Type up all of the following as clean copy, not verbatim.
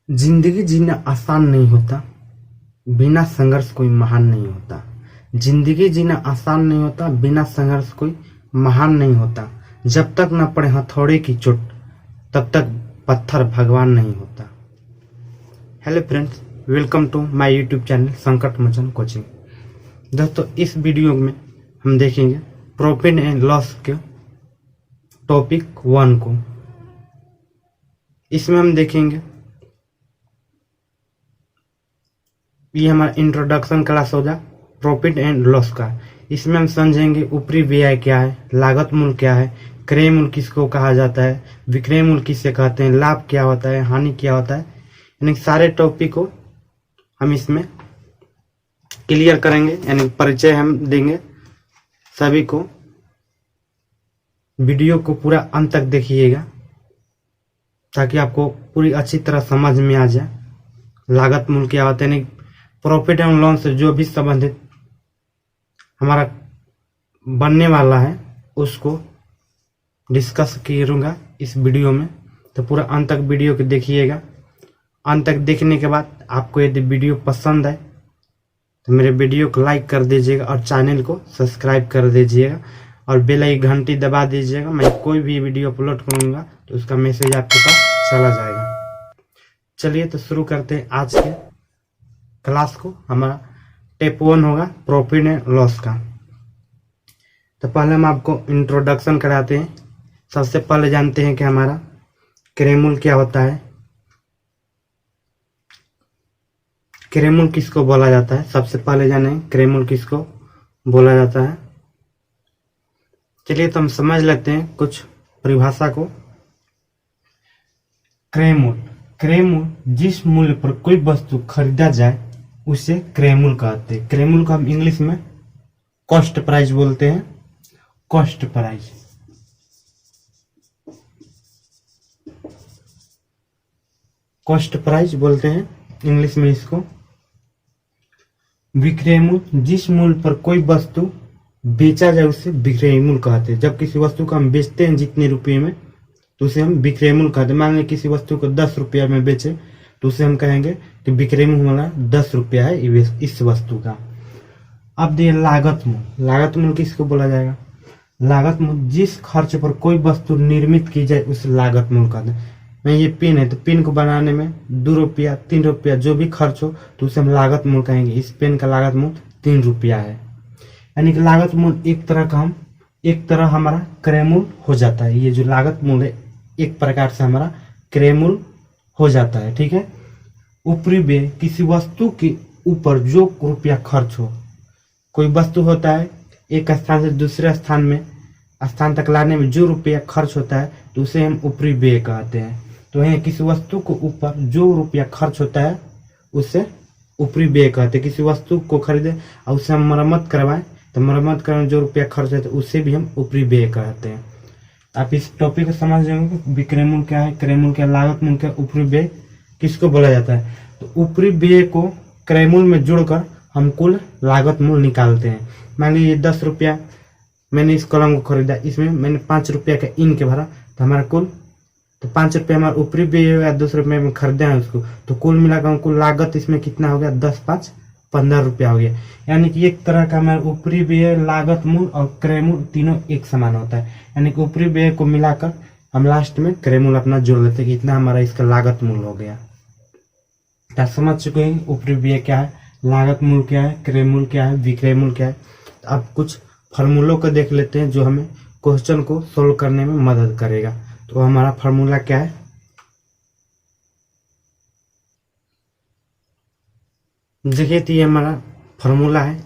जिंदगी जीना आसान नहीं होता, बिना संघर्ष कोई महान नहीं होता। जिंदगी जीना आसान नहीं होता, बिना संघर्ष कोई महान नहीं होता। जब तक न पड़े हथौड़े की चोट, तब तक पत्थर भगवान नहीं होता। Hello friends, welcome to my YouTube channel Sankat Mochan coaching. दोस्तों, इस वीडियो में हम देखेंगे प्रॉफिट एंड लॉस के टॉपिक 1 को। इसमें हम देखेंगे, ये हमारा इंट्रोडक्शन क्लास होगा प्रॉफिट एंड लॉस का। इसमें हम समझेंगे ऊपरी व्यय क्या है, लागत मूल्य क्या है, क्रय मूल्य किसको कहा जाता है, विक्रय मूल्य किसे कहते हैं, लाभ क्या होता है, हानि क्या होता है। यानी सारे टॉपिक को हम इसमें क्लियर करेंगे, यानी परिचय हम देंगे सभी को। वीडियो को पूरा अंत तक देखिएगा ताकि आपको पूरी अच्छी तरह समझ में आ जाए। लागत मूल्य क्या होता है, यानी प्रॉफिट एंड लॉस से जो भी संबंधित हमारा बनने वाला है उसको डिस्कस करूंगा इस वीडियो में। तो पूरा अंत तक वीडियो को देखिएगा। अंत तक देखने के बाद आपको यदि वीडियो पसंद आए तो मेरे वीडियो को लाइक कर दीजिएगा और चैनल को सब्सक्राइब कर दीजिएगा और बेल आइकन घंटी दबा दीजिएगा। मैं कोई भी वीडियो अपलोड करूंगा तो उसका मैसेज आपके पास चला जाएगा। चलिए तो शुरू करते हैं आज के क्लास को। हमारा टेप 1 होगा प्रॉफिट एंड लॉस का। तो पहले हम आपको इंट्रोडक्शन कराते हैं। सबसे पहले जानते हैं कि हमारा क्रय मूल्य क्या होता है, क्रय मूल्य किसको बोला जाता है। सबसे पहले जाने क्रय मूल्य किसको बोला जाता है। चलिए तो हम समझ लेते हैं कुछ परिभाषा को। क्रय मूल्य, क्रय मूल्य जिस मूल्य पर कोई वस्तु खरीदा जाए उसे क्रय मूल्य कहते हैं। क्रय मूल्य को हम इंग्लिश में कॉस्ट प्राइस बोलते हैं। कॉस्ट प्राइस, कॉस्ट प्राइस बोलते हैं इंग्लिश में इसको। विक्रय मूल्य, जिस मूल्य पर कोई वस्तु बेचा जाए उसे विक्रय मूल्य कहते हैं। जब किसी वस्तु को हम बेचते हैं जितने रुपये में तो उसे हम विक्रय मूल्य कहते हैं। मान लीजिए किसी वस्तु को 10 रुपया में बेचे तो उसे हम कहेंगे कि विक्रय मूल्य हमारा 10 रुपया है इस वस्तु का। अब देखिए लागत मूल्य, लागत मूल्य किसको बोला जाएगा। लागत मूल्य जिस खर्च पर कोई वस्तु निर्मित की जाए उसे लागत मूल्य कहते हैं। मैं ये पेन है तो पेन को बनाने में 2 रुपया 3 रुपया जो भी खर्च हो तो उसे हम लागत मूल्य कहेंगे। इस पेन का लागत मूल्य 3 रुपया है। यानी कि लागत मूल्य एक तरह हमारा क्रय मूल्य हो जाता है। ये जो लागत मूल्य है एक प्रकार से हमारा क्रय मूल्य हो जाता है। ठीक है। ऊपरी व्यय, किसी वस्तु के ऊपर जो रुपया खर्च हो। कोई वस्तु होता है एक स्थान से दूसरे स्थान तक लाने में जो रुपया खर्च होता है तो उसे हम ऊपरी व्यय कहते हैं। तो यहाँ किसी वस्तु को ऊपर जो रुपया खर्च होता है उसे ऊपरी व्यय कहते हैं। किसी वस्तु को खरीदे और उसे हम मरम्मत करवाएं तो मरम्मत करने जो रुपया खर्च होता है उसे भी हम ऊपरी व्यय कहते हैं। आप इस टॉपिक को समझ जाएंगे। विक्रय मूल्य क्या है, क्रय मूल्य क्या, लागत मूल्य क्या, ऊपरी व्यय किसको बोला जाता है। तो ऊपरी व्यय को क्रय मूल्य में जोड़कर हम कुल लागत मूल्य निकालते हैं। मान लीजिए 10 रुपया मैंने इस कलम को खरीदा, इसमें मैंने 5 रुपया का इंक भरा तो हमारा कुल, तो 5 रुपया हमारा ऊपरी व्यय हो गया। 2 रुपये में खरीदे हैं उसको तो कुल मिलाकर कुल लागत इसमें कितना हो गया, 10 5 15 रुपया हो गया। यानी कि एक तरह का हमारा ऊपरी व्यय, लागत मूल्य और क्रय मूल्य तीनों एक समान होता है। यानी कि ऊपरी व्यय को मिलाकर हम लास्ट में क्रय मूल्य अपना जोड़ लेते हैं कि इतना हमारा इसका लागत मूल्य हो गया। तो समझ चुके हैं ऊपरी व्यय क्या है, लागत मूल्य क्या है, क्रय मूल्य क्या है, विक्रय मूल्य क्या है। तो अब कुछ फार्मूलों को देख लेते हैं जो हमें क्वेश्चन को सोल्व करने में मदद करेगा। तो हमारा फार्मूला क्या है, देखिए तो ये हमारा फार्मूला है।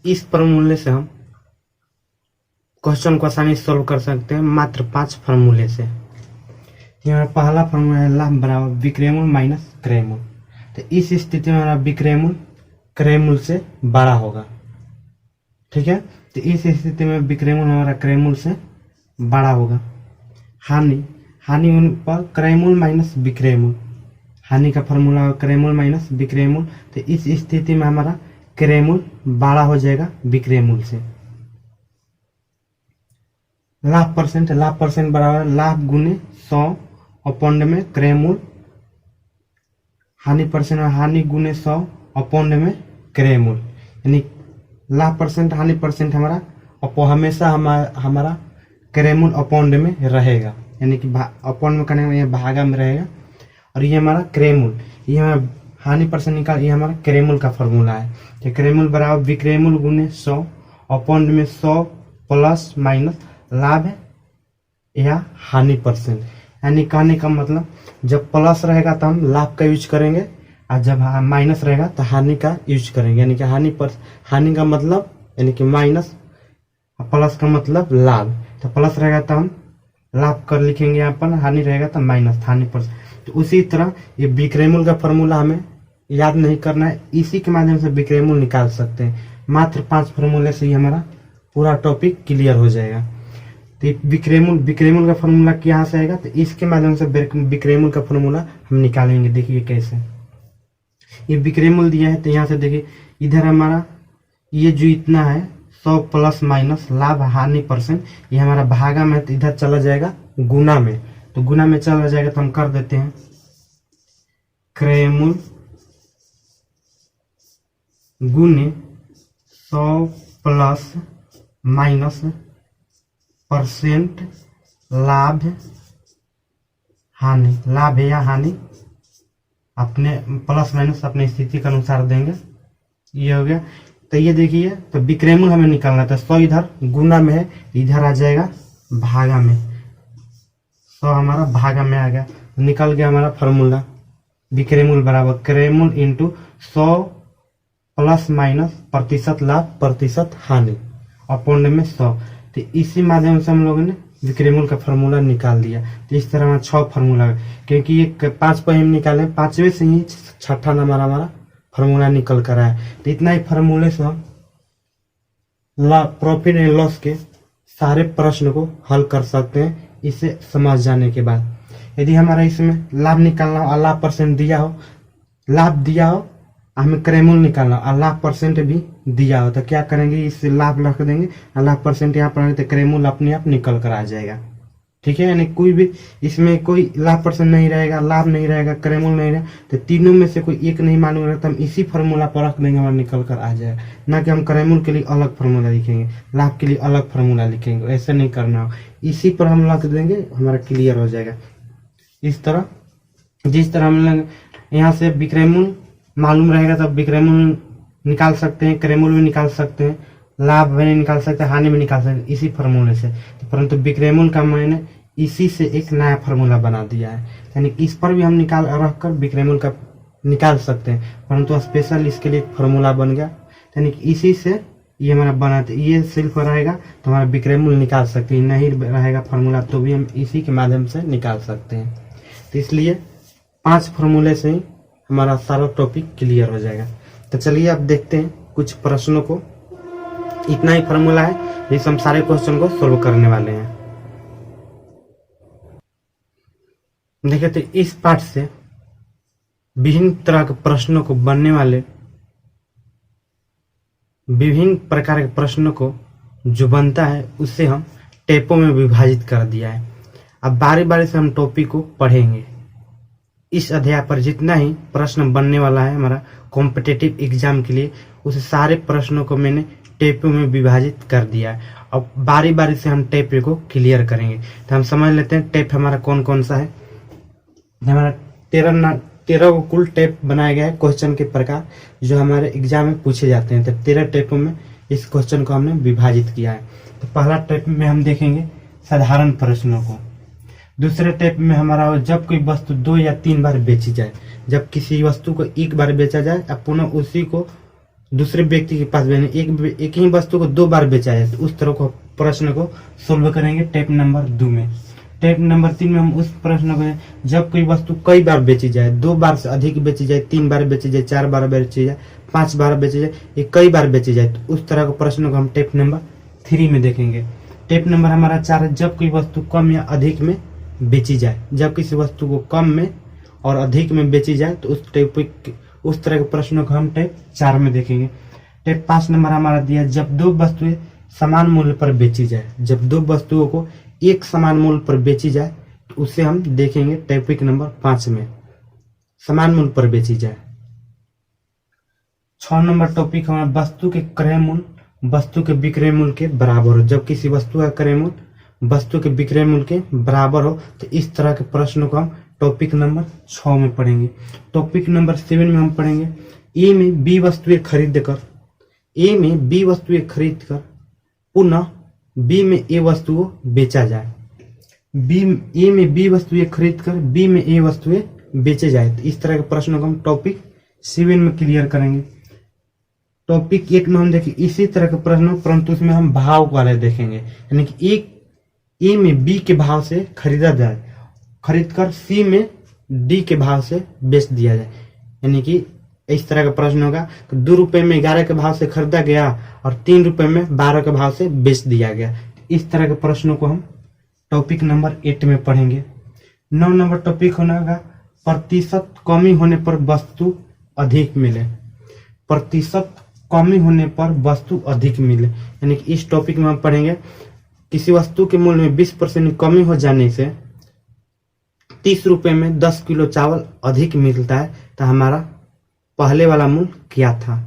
इस फार्मूले से हम क्वेश्चन को आसानी से सोल्व कर सकते हैं मात्र 5 फार्मूले से। हमारा पहला फार्मूला है लाभ बराबर विक्रय मूल्य माइनस क्रय मूल्य। तो इस स्थिति में हमारा विक्रय मूल्य क्रय मूल्य से बड़ा होगा। ठीक है। तो इस स्थिति में विक्रय मूल्य हमारा क्रय मूल्य से बड़ा होगा। हानि होने पर क्रय मूल्य माइनस विक्रय मूल्य, हानि का फार्मूला क्रय मूल्य माइनस विक्रय मूल्य। तो इस स्थिति में हमारा क्रय मूल्य बड़ा हो जाएगा विक्रय मूल्य से। लाभ परसेंट बराबर लाभ गुने 100 अपॉन में क्रय मूल्य हानि परसेंट हानि गुने 100 अपॉन में क्रय मूल्य, यानी लाभ परसेंट हानि परसेंट हमारा हमेशा हमारा क्रय मूल्य अपॉन में रहेगा, यानी कि अपॉन में करने में भागा में रहेगा। और ये हमारा क्रय मूल्य, ये हमारा हानि परसेंट निकाल, ये हमारा क्रय मूल्य का फॉर्मूला है। तो क्रय मूल्य बराबर विक्रय मूल्य गुने 100 अपॉन में 100 प्लस माइनस लाभ या हानि परसेंट, यानी कहने का मतलब जब प्लस रहेगा तो हम लाभ का यूज करेंगे और जब माइनस रहेगा तो हानि का यूज करेंगे, यानी कि हानि का मतलब यानी कि माइनस, प्लस का मतलब लाभ। तो प्लस रहेगा तो हम लाभ कर लिखेंगे यहाँ पर, हानि रहेगा तो माइनस हानि परसेंट। तो उसी तरह ये विक्रय मूल्य का फॉर्मूला हमें याद नहीं करना है, इसी के माध्यम से विक्रय मूल्य निकाल सकते हैं। मात्र 5 फॉर्मूले से ही हमारा पूरा टॉपिक क्लियर हो जाएगा। तो विक्रय मूल्य का फॉर्मूला यहाँ से आएगा, तो इसके माध्यम से विक्रय मूल्य का फॉर्मूला हम निकालेंगे। देखिए कैसे, ये विक्रय मूल्य दिया है तो यहाँ से देखिए इधर हमारा ये जो इतना है 100 प्लस माइनस लाभ हानि परसेंट, ये हमारा भागा में, तो इधर चला जाएगा गुना में, तो गुना में चला जाएगा तो हम कर देते हैं क्रय मूल्य गुने 100 प्लस माइनस परसेंट लाभ हानि, लाभ या हानि अपने प्लस माइनस अपने स्थिति के अनुसार देंगे। ये हो गया। तो ये देखिए, तो विक्रय मूल्य हमें निकालना था, 100 इधर गुना में है, इधर आ जाएगा भागा में, 100 हमारा भागा में आ गया, निकल गया हमारा फॉर्मूला विक्रय मूल्य बराबर क्रय मूल्य इंटू 100 प्लस माइनस प्रतिशत लाभ प्रतिशत हानि अपॉन में 100। तो इसी माध्यम से हम लोगों ने विक्रय मूल्य का फॉर्मूला निकाल दिया। तो इस तरह हमारा 6 फॉर्मूला, क्योंकि ये 5 पर हम निकाले, 5वें से ही 6ठा नंबर हमारा फॉर्मूला निकल कर आया। तो इतना ही फॉर्मूले से हम प्रॉफिट एंड लॉस के सारे प्रश्न को हल कर सकते हैं, इसे समझ जाने के बाद। यदि हमारा इसमें लाभ निकालना हो, लाभ परसेंट दिया हो, लाभ दिया हो, हमें क्रय मूल्य निकालना हो, लाभ परसेंट भी दिया हो, तो क्या करेंगे, इससे लाभ रख देंगे, लाभ परसेंट यहाँ पर, तो क्रय मूल्य अपने आप निकल कर आ जाएगा। ठीक है, यानी कोई भी इसमें कोई लाभ परसेंट नहीं रहेगा, लाभ नहीं रहेगा, क्रय मूल्य नहीं रहेगा, तो तीनों में से कोई एक नहीं मालूम रहेगा, तो हम इसी फॉर्मूला पर रख देंगे, हमारा निकल कर आ जाएगा। ना कि हम क्रय मूल्य के लिए अलग फॉर्मूला लिखेंगे, लाभ के लिए अलग फॉर्मूला लिखेंगे, ऐसा नहीं करना हो, इसी पर हम रख देंगे, हमारा क्लियर हो जाएगा। इस तरह जिस तरह हम लोग यहाँ से विक्रय मूल्य मालूम रहेगा तब विक्रय मूल्य निकाल सकते हैं, क्रय मूल्य भी निकाल सकते हैं, लाभ भी निकाल सकते हैं, हानि भी निकाल सकते हैं, इसी फॉर्मूले से। तो परंतु विक्रय मूल्य का मैंने इसी से एक नया फॉर्मूला बना दिया है, यानी इस पर भी हम निकाल रख कर विक्रय मूल्य का निकाल सकते हैं, परंतु स्पेशल इसके लिए एक फॉर्मूला बन गया, यानी इसी से ये हमारा बनाते, ये सिर्फ रहेगा तो हमारा विक्रय मूल्य निकाल सकते हैं, नहीं रहेगा फॉर्मूला तो भी हम इसी के माध्यम से निकाल सकते हैं। तो इसलिए 5 फॉर्मूले से ही हमारा सारा टॉपिक क्लियर हो जाएगा। तो चलिए अब देखते हैं कुछ प्रश्नों को। इतना ही फॉर्मूला है, जिससे हम सारे क्वेश्चन को सोल्व करने वाले हैं। देखिए, तो इस पाठ से विभिन्न तरह के प्रश्नों को बनने वाले विभिन्न प्रकार के प्रश्नों को जो बनता है उसे हम टेपों में विभाजित कर दिया है। अब बारी बारी से हम टॉपिक को पढ़ेंगे। इस अध्याय पर जितना ही प्रश्न बनने वाला है हमारा कॉम्पिटिटिव एग्जाम के लिए, उस सारे प्रश्नों को मैंने टेपों में विभाजित कर दिया है। अब बारी बारी से हम टेप को क्लियर करेंगे। तो हम समझ लेते हैं टेप हमारा कौन कौन सा है। हमारा 13 को कुल टेप बनाया गया है, क्वेश्चन के प्रकार जो हमारे एग्जाम में पूछे जाते हैं। तो 13 टेपों में इस क्वेश्चन को हमने विभाजित किया है। तो पहला टेप में हम देखेंगे साधारण प्रश्नों को। दूसरे टेप में हमारा जब कोई वस्तु 2 या 3 बार बेची जाए, जब किसी वस्तु को एक बार बेचा जाए अब पुनः उसी को दूसरे व्यक्ति के पास बेचने, एक ही वस्तु को 2 बार बेचा जाए, तो उस तरह को प्रश्न को सोल्व करेंगे टेप नंबर 2 में। टेप नंबर 3 में हम उस प्रश्न को जब कोई वस्तु कई बार बेची जाए, 2 बार से अधिक बेची जाए, 3 बार बेची जाए, 4 बार बेची जाए, 5 बार बेची जाए, ये कई बार बेची जाए, तो उस तरह के प्रश्न को हम टेप नंबर 3 में देखेंगे। टेप नंबर हमारा 4 है, जब कोई वस्तु कम या अधिक में बेची जाए, जब किसी वस्तु को कम में और अधिक में बेची जाए तो उस तरह के प्रश्नों को हम टेप 4 में देखेंगे। टेप 5 नंबर हमारा दिया, जब 2 वस्तुएं समान मूल्य पर बेची जाए, जब 2 वस्तुओं को एक समान मूल्य पर बेची जाए तो उसे हम देखेंगे टॉपिक नंबर 5 में। समान मूल्य पर बेची जाए। 6 नंबर टॉपिक हमारा वस्तु के क्रय मूल्य वस्तु के विक्रय मूल्य के बराबर हो। जब किसी वस्तु का क्रय मूल्य वस्तु के विक्रय मूल्य के बराबर हो तो इस तरह के प्रश्नों को हम टॉपिक नंबर 6 में पढ़ेंगे। टॉपिक नंबर 7 में हम पढ़ेंगे ए में बी वस्तुएं खरीद कर पुनः बी में ए वस्तुओं बेचा जाए। ए में बी वस्तुएं खरीद कर बी में ए वस्तुएं बेचे जाए। तो इस तरह के प्रश्नों को हम टॉपिक 7 में क्लियर करेंगे। टॉपिक 8 में हम देखें इसी तरह के प्रश्न, परंतु उसमें हम भाव वाले देखेंगे, यानी कि ए में बी के भाव से खरीदा जाए, खरीद कर सी में डी के भाव से बेच दिया जाए। यानी कि इस तरह का प्रश्न होगा कि 2 रुपए में 11 के भाव से खरीदा गया और 3 रुपए में 12 के भाव से बेच दिया गया। इस तरह के प्रश्नों को हम टॉपिक नंबर 8 में पढ़ेंगे। 9 नंबर टॉपिक होगा प्रतिशत कमी होने पर वस्तु अधिक मिले। प्रतिशत कमी होने पर वस्तु अधिक मिले, यानी कि इस टॉपिक में हम पढ़ेंगे किसी वस्तु के मूल्य में 20% कमी हो जाने से 30 रुपए में 10 किलो चावल अधिक मिलता है तो हमारा पहले वाला मूल्य क्या था।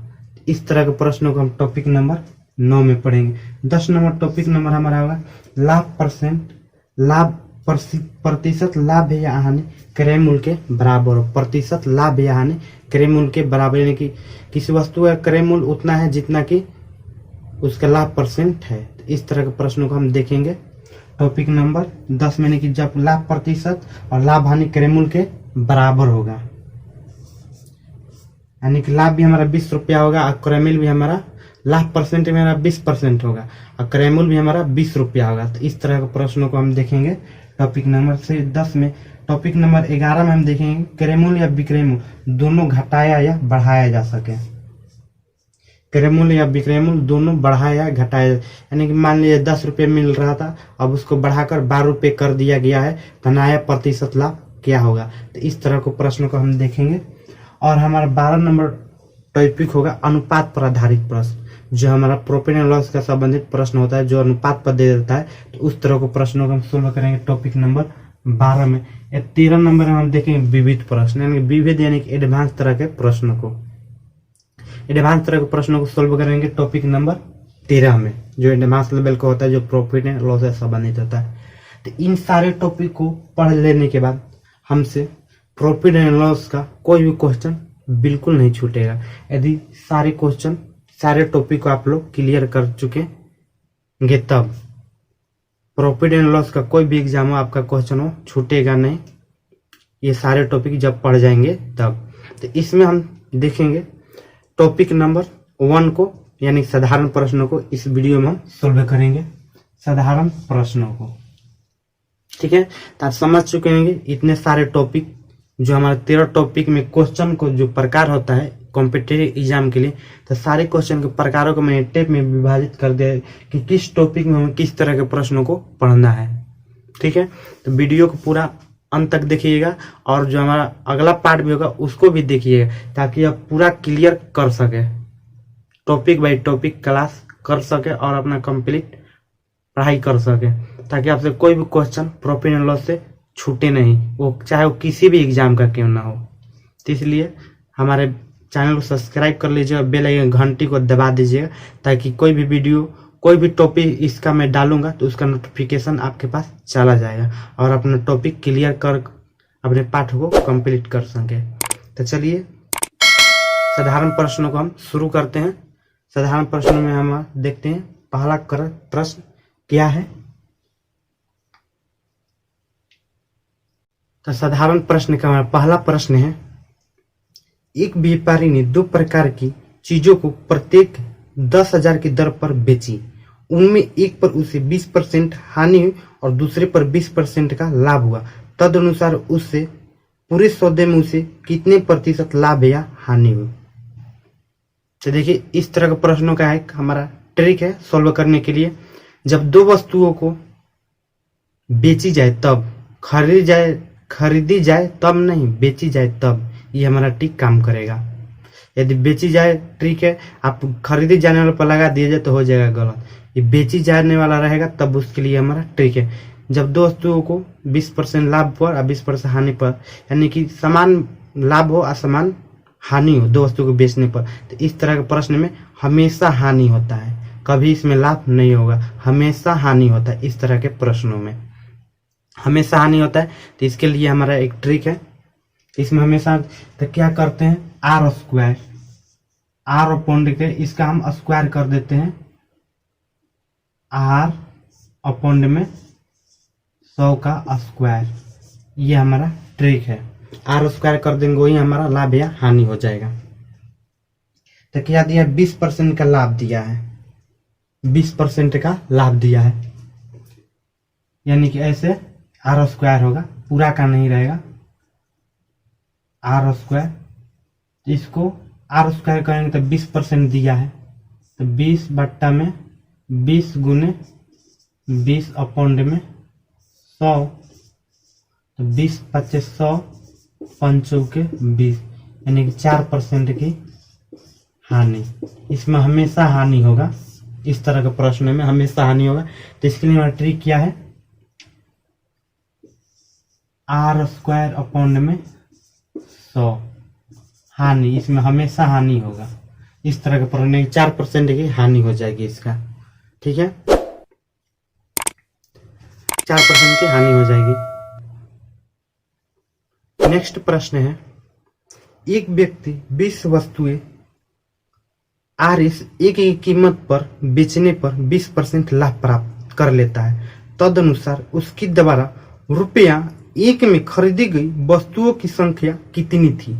इस तरह के प्रश्नों को हम टॉपिक नंबर 9 में पढ़ेंगे। 10 नंबर टॉपिक नंबर हमारा होगा प्रतिशत लाभ या हानि क्रय मूल्य के बराबर हो। प्रतिशत लाभ या हानि क्रय मूल्य के बराबर, यानी कि किसी वस्तु का क्रय मूल्य उतना है जितना कि उसका लाभ % है। तो इस तरह के प्रश्नों को हम देखेंगे टॉपिक नंबर 10 में, यानी कि जब लाभ प्रतिशत और लाभ हानि क्रय मूल्य के बराबर होगा, यानी कि लाभ भी हमारा 20 रुपया होगा और क्रय मूल्य भी हमारा लाभ % में हमारा 20% होगा और क्रय मूल्य भी हमारा 20 रुपया होगा। तो इस तरह के प्रश्नों को हम देखेंगे टॉपिक नंबर 10 में। टॉपिक नंबर 11 में हम देखेंगे क्रय मूल्य या विक्रय मूल्य दोनों घटाया या बढ़ाया जा सके। क्रय मूल्य या विक्रय मूल्य दोनों बढ़ाया या घटाया, यानी कि मान लीजिए 10 रुपये मिल रहा था, अब उसको बढ़ाकर 12 रुपये कर दिया गया है तो नया प्रतिशत लाभ क्या होगा। तो इस तरह के प्रश्नों को हम देखेंगे। और हमारा 12 नंबर टॉपिक होगा अनुपात पर आधारित प्रश्न, जो हमारा प्रॉफिट एंड लॉस का संबंधित प्रश्न होता है, जो अनुपात पर दे देता है, तो उस तरह के प्रश्नों को हम सोल्व करेंगे टॉपिक नंबर 12 में। 13 नंबर में हम देखेंगे विविध प्रश्न, यानी विविध यानी कि एडवांस तरह के प्रश्नों को, एडवांस तरह के प्रश्नों को सोल्व करेंगे टॉपिक नंबर 13 में, जो एडवांस लेवल का होता है, जो प्रॉफिट एंड लॉस से संबंधित होता है। तो इन सारे टॉपिक को पढ़ लेने के बाद हमसे प्रॉफिट एंड लॉस का कोई भी क्वेश्चन बिल्कुल नहीं छूटेगा। यदि सारे क्वेश्चन सारे टॉपिक को आप लोग क्लियर कर चुकेंगे तब प्रॉफिट एंड लॉस का कोई भी एग्जाम हो आपका क्वेश्चन हो छूटेगा नहीं, ये सारे टॉपिक जब पढ़ जाएंगे तब। तो इसमें हम देखेंगे टॉपिक नंबर 1 को, यानी साधारण प्रश्नों को इस वीडियो में हम सोल्व करेंगे, साधारण प्रश्नों को। ठीक है, तो आप समझ चुके होंगे इतने सारे टॉपिक, जो हमारे 13 टॉपिक में क्वेश्चन को जो प्रकार होता है कॉम्पिटिटिव एग्जाम के लिए, तो सारे क्वेश्चन के प्रकारों को मैंने टेप में विभाजित कर दिया है कि किस टॉपिक में हमें किस तरह के प्रश्नों को पढ़ना है। ठीक है, तो वीडियो को पूरा अंत तक देखिएगा और जो हमारा अगला पार्ट भी होगा उसको भी देखिएगा, ताकि आप पूरा क्लियर कर सके, टॉपिक बाय टॉपिक क्लास कर सके और अपना कंप्लीट पढ़ाई कर सके, ताकि आपसे कोई भी क्वेश्चन प्रॉफिट एंड लॉस से छूटे नहीं, वो चाहे वो किसी भी एग्जाम का क्यों ना हो। तो इसलिए हमारे चैनल को सब्सक्राइब कर लीजिए और बेल आइकन घंटी को दबा दीजिएगा, ताकि कोई भी वीडियो कोई भी टॉपिक इसका मैं डालूंगा तो उसका नोटिफिकेशन आपके पास चला जाएगा और अपना टॉपिक क्लियर कर अपने पाठ को कंप्लीट कर सके। तो चलिए साधारण प्रश्नों को हम शुरू करते हैं। साधारण प्रश्नों में हम देखते हैं पहला प्रश्न क्या है। तो साधारण प्रश्न का हमारा पहला प्रश्न है, एक व्यापारी ने 2 प्रकार की चीजों को प्रत्येक 10,000 की दर पर बेची। उनमें एक पर उसे 20% हानि हुई और दूसरे पर 20% का लाभ हुआ। तदनुसार उससे पूरे सौदे में उसे कितने प्रतिशत लाभ या हानि हुई। तो देखिए इस तरह के प्रश्नों का एक हमारा ट्रिक है सॉल्व करने के लिए। जब 2 वस्तुओं को बेची जाए तब, खरीदी जाए तब नहीं, बेची जाए तब, ये हमारा ट्रिक काम करेगा। यदि बेची जाए ट्रिक है, आप खरीदी जाने वाले पर लगा दिया जाए तो हो जाएगा गलत। ये बेची जाने वाला रहेगा तब उसके लिए हमारा ट्रिक है। जब 2 वस्तुओं को 20% लाभ पर और 20% हानि पर, यानी कि समान लाभ हो असमान हानि हो दो वस्तु को बेचने पर। तो इस तरह के प्रश्न में हमेशा हानि होता है, कभी इसमें लाभ नहीं होगा, हमेशा हानि होता है। इस तरह के प्रश्नों में हमेशा हानि होता है। तो इसके लिए हमारा एक ट्रिक है, इसमें हमेशा तो क्या करते हैं, आर स्क्वायर, आर अपॉन के इसका हम स्क्वायर कर देते हैं, आर अपॉन में 100 का स्क्वायर, ये हमारा ट्रिक है। आर स्क्वायर कर देंगे, वही हमारा लाभ या हानि हो जाएगा। तो क्या दिया, 20% का लाभ दिया है, 20% का लाभ दिया है, यानी कि ऐसे आर स्क्वायर होगा, पूरा का नहीं रहेगा, आर स्क्वायर। इसको आर स्क्वायर करेंगे तो 20% दिया है, तो 20 बट्टा में 20 गुने 20 अपॉन में 100, तो 20 25 100, 5 के 20, यानी कि 4% की हानि। इसमें हमेशा हानि होगा, इस तरह के प्रश्न में हमेशा हानि होगा। तो इसके लिए हमारा ट्रिक क्या है, आर स्क्वायर अपॉन में 100 हानि, इसमें हमेशा हानि होगा। इस तरह के प्रश्न 4% की हानि हो जाएगी इसका, ठीक है, 4% की हानि हो जाएगी। नेक्स्ट प्रश्न है, एक व्यक्ति 20 वस्तुएं आरएस एक की कीमत पर बेचने पर 20% लाभ प्राप्त कर लेता है। तदनुसार उसके द्वारा रुपया 1 में खरीदी गई वस्तुओं की संख्या कितनी थी।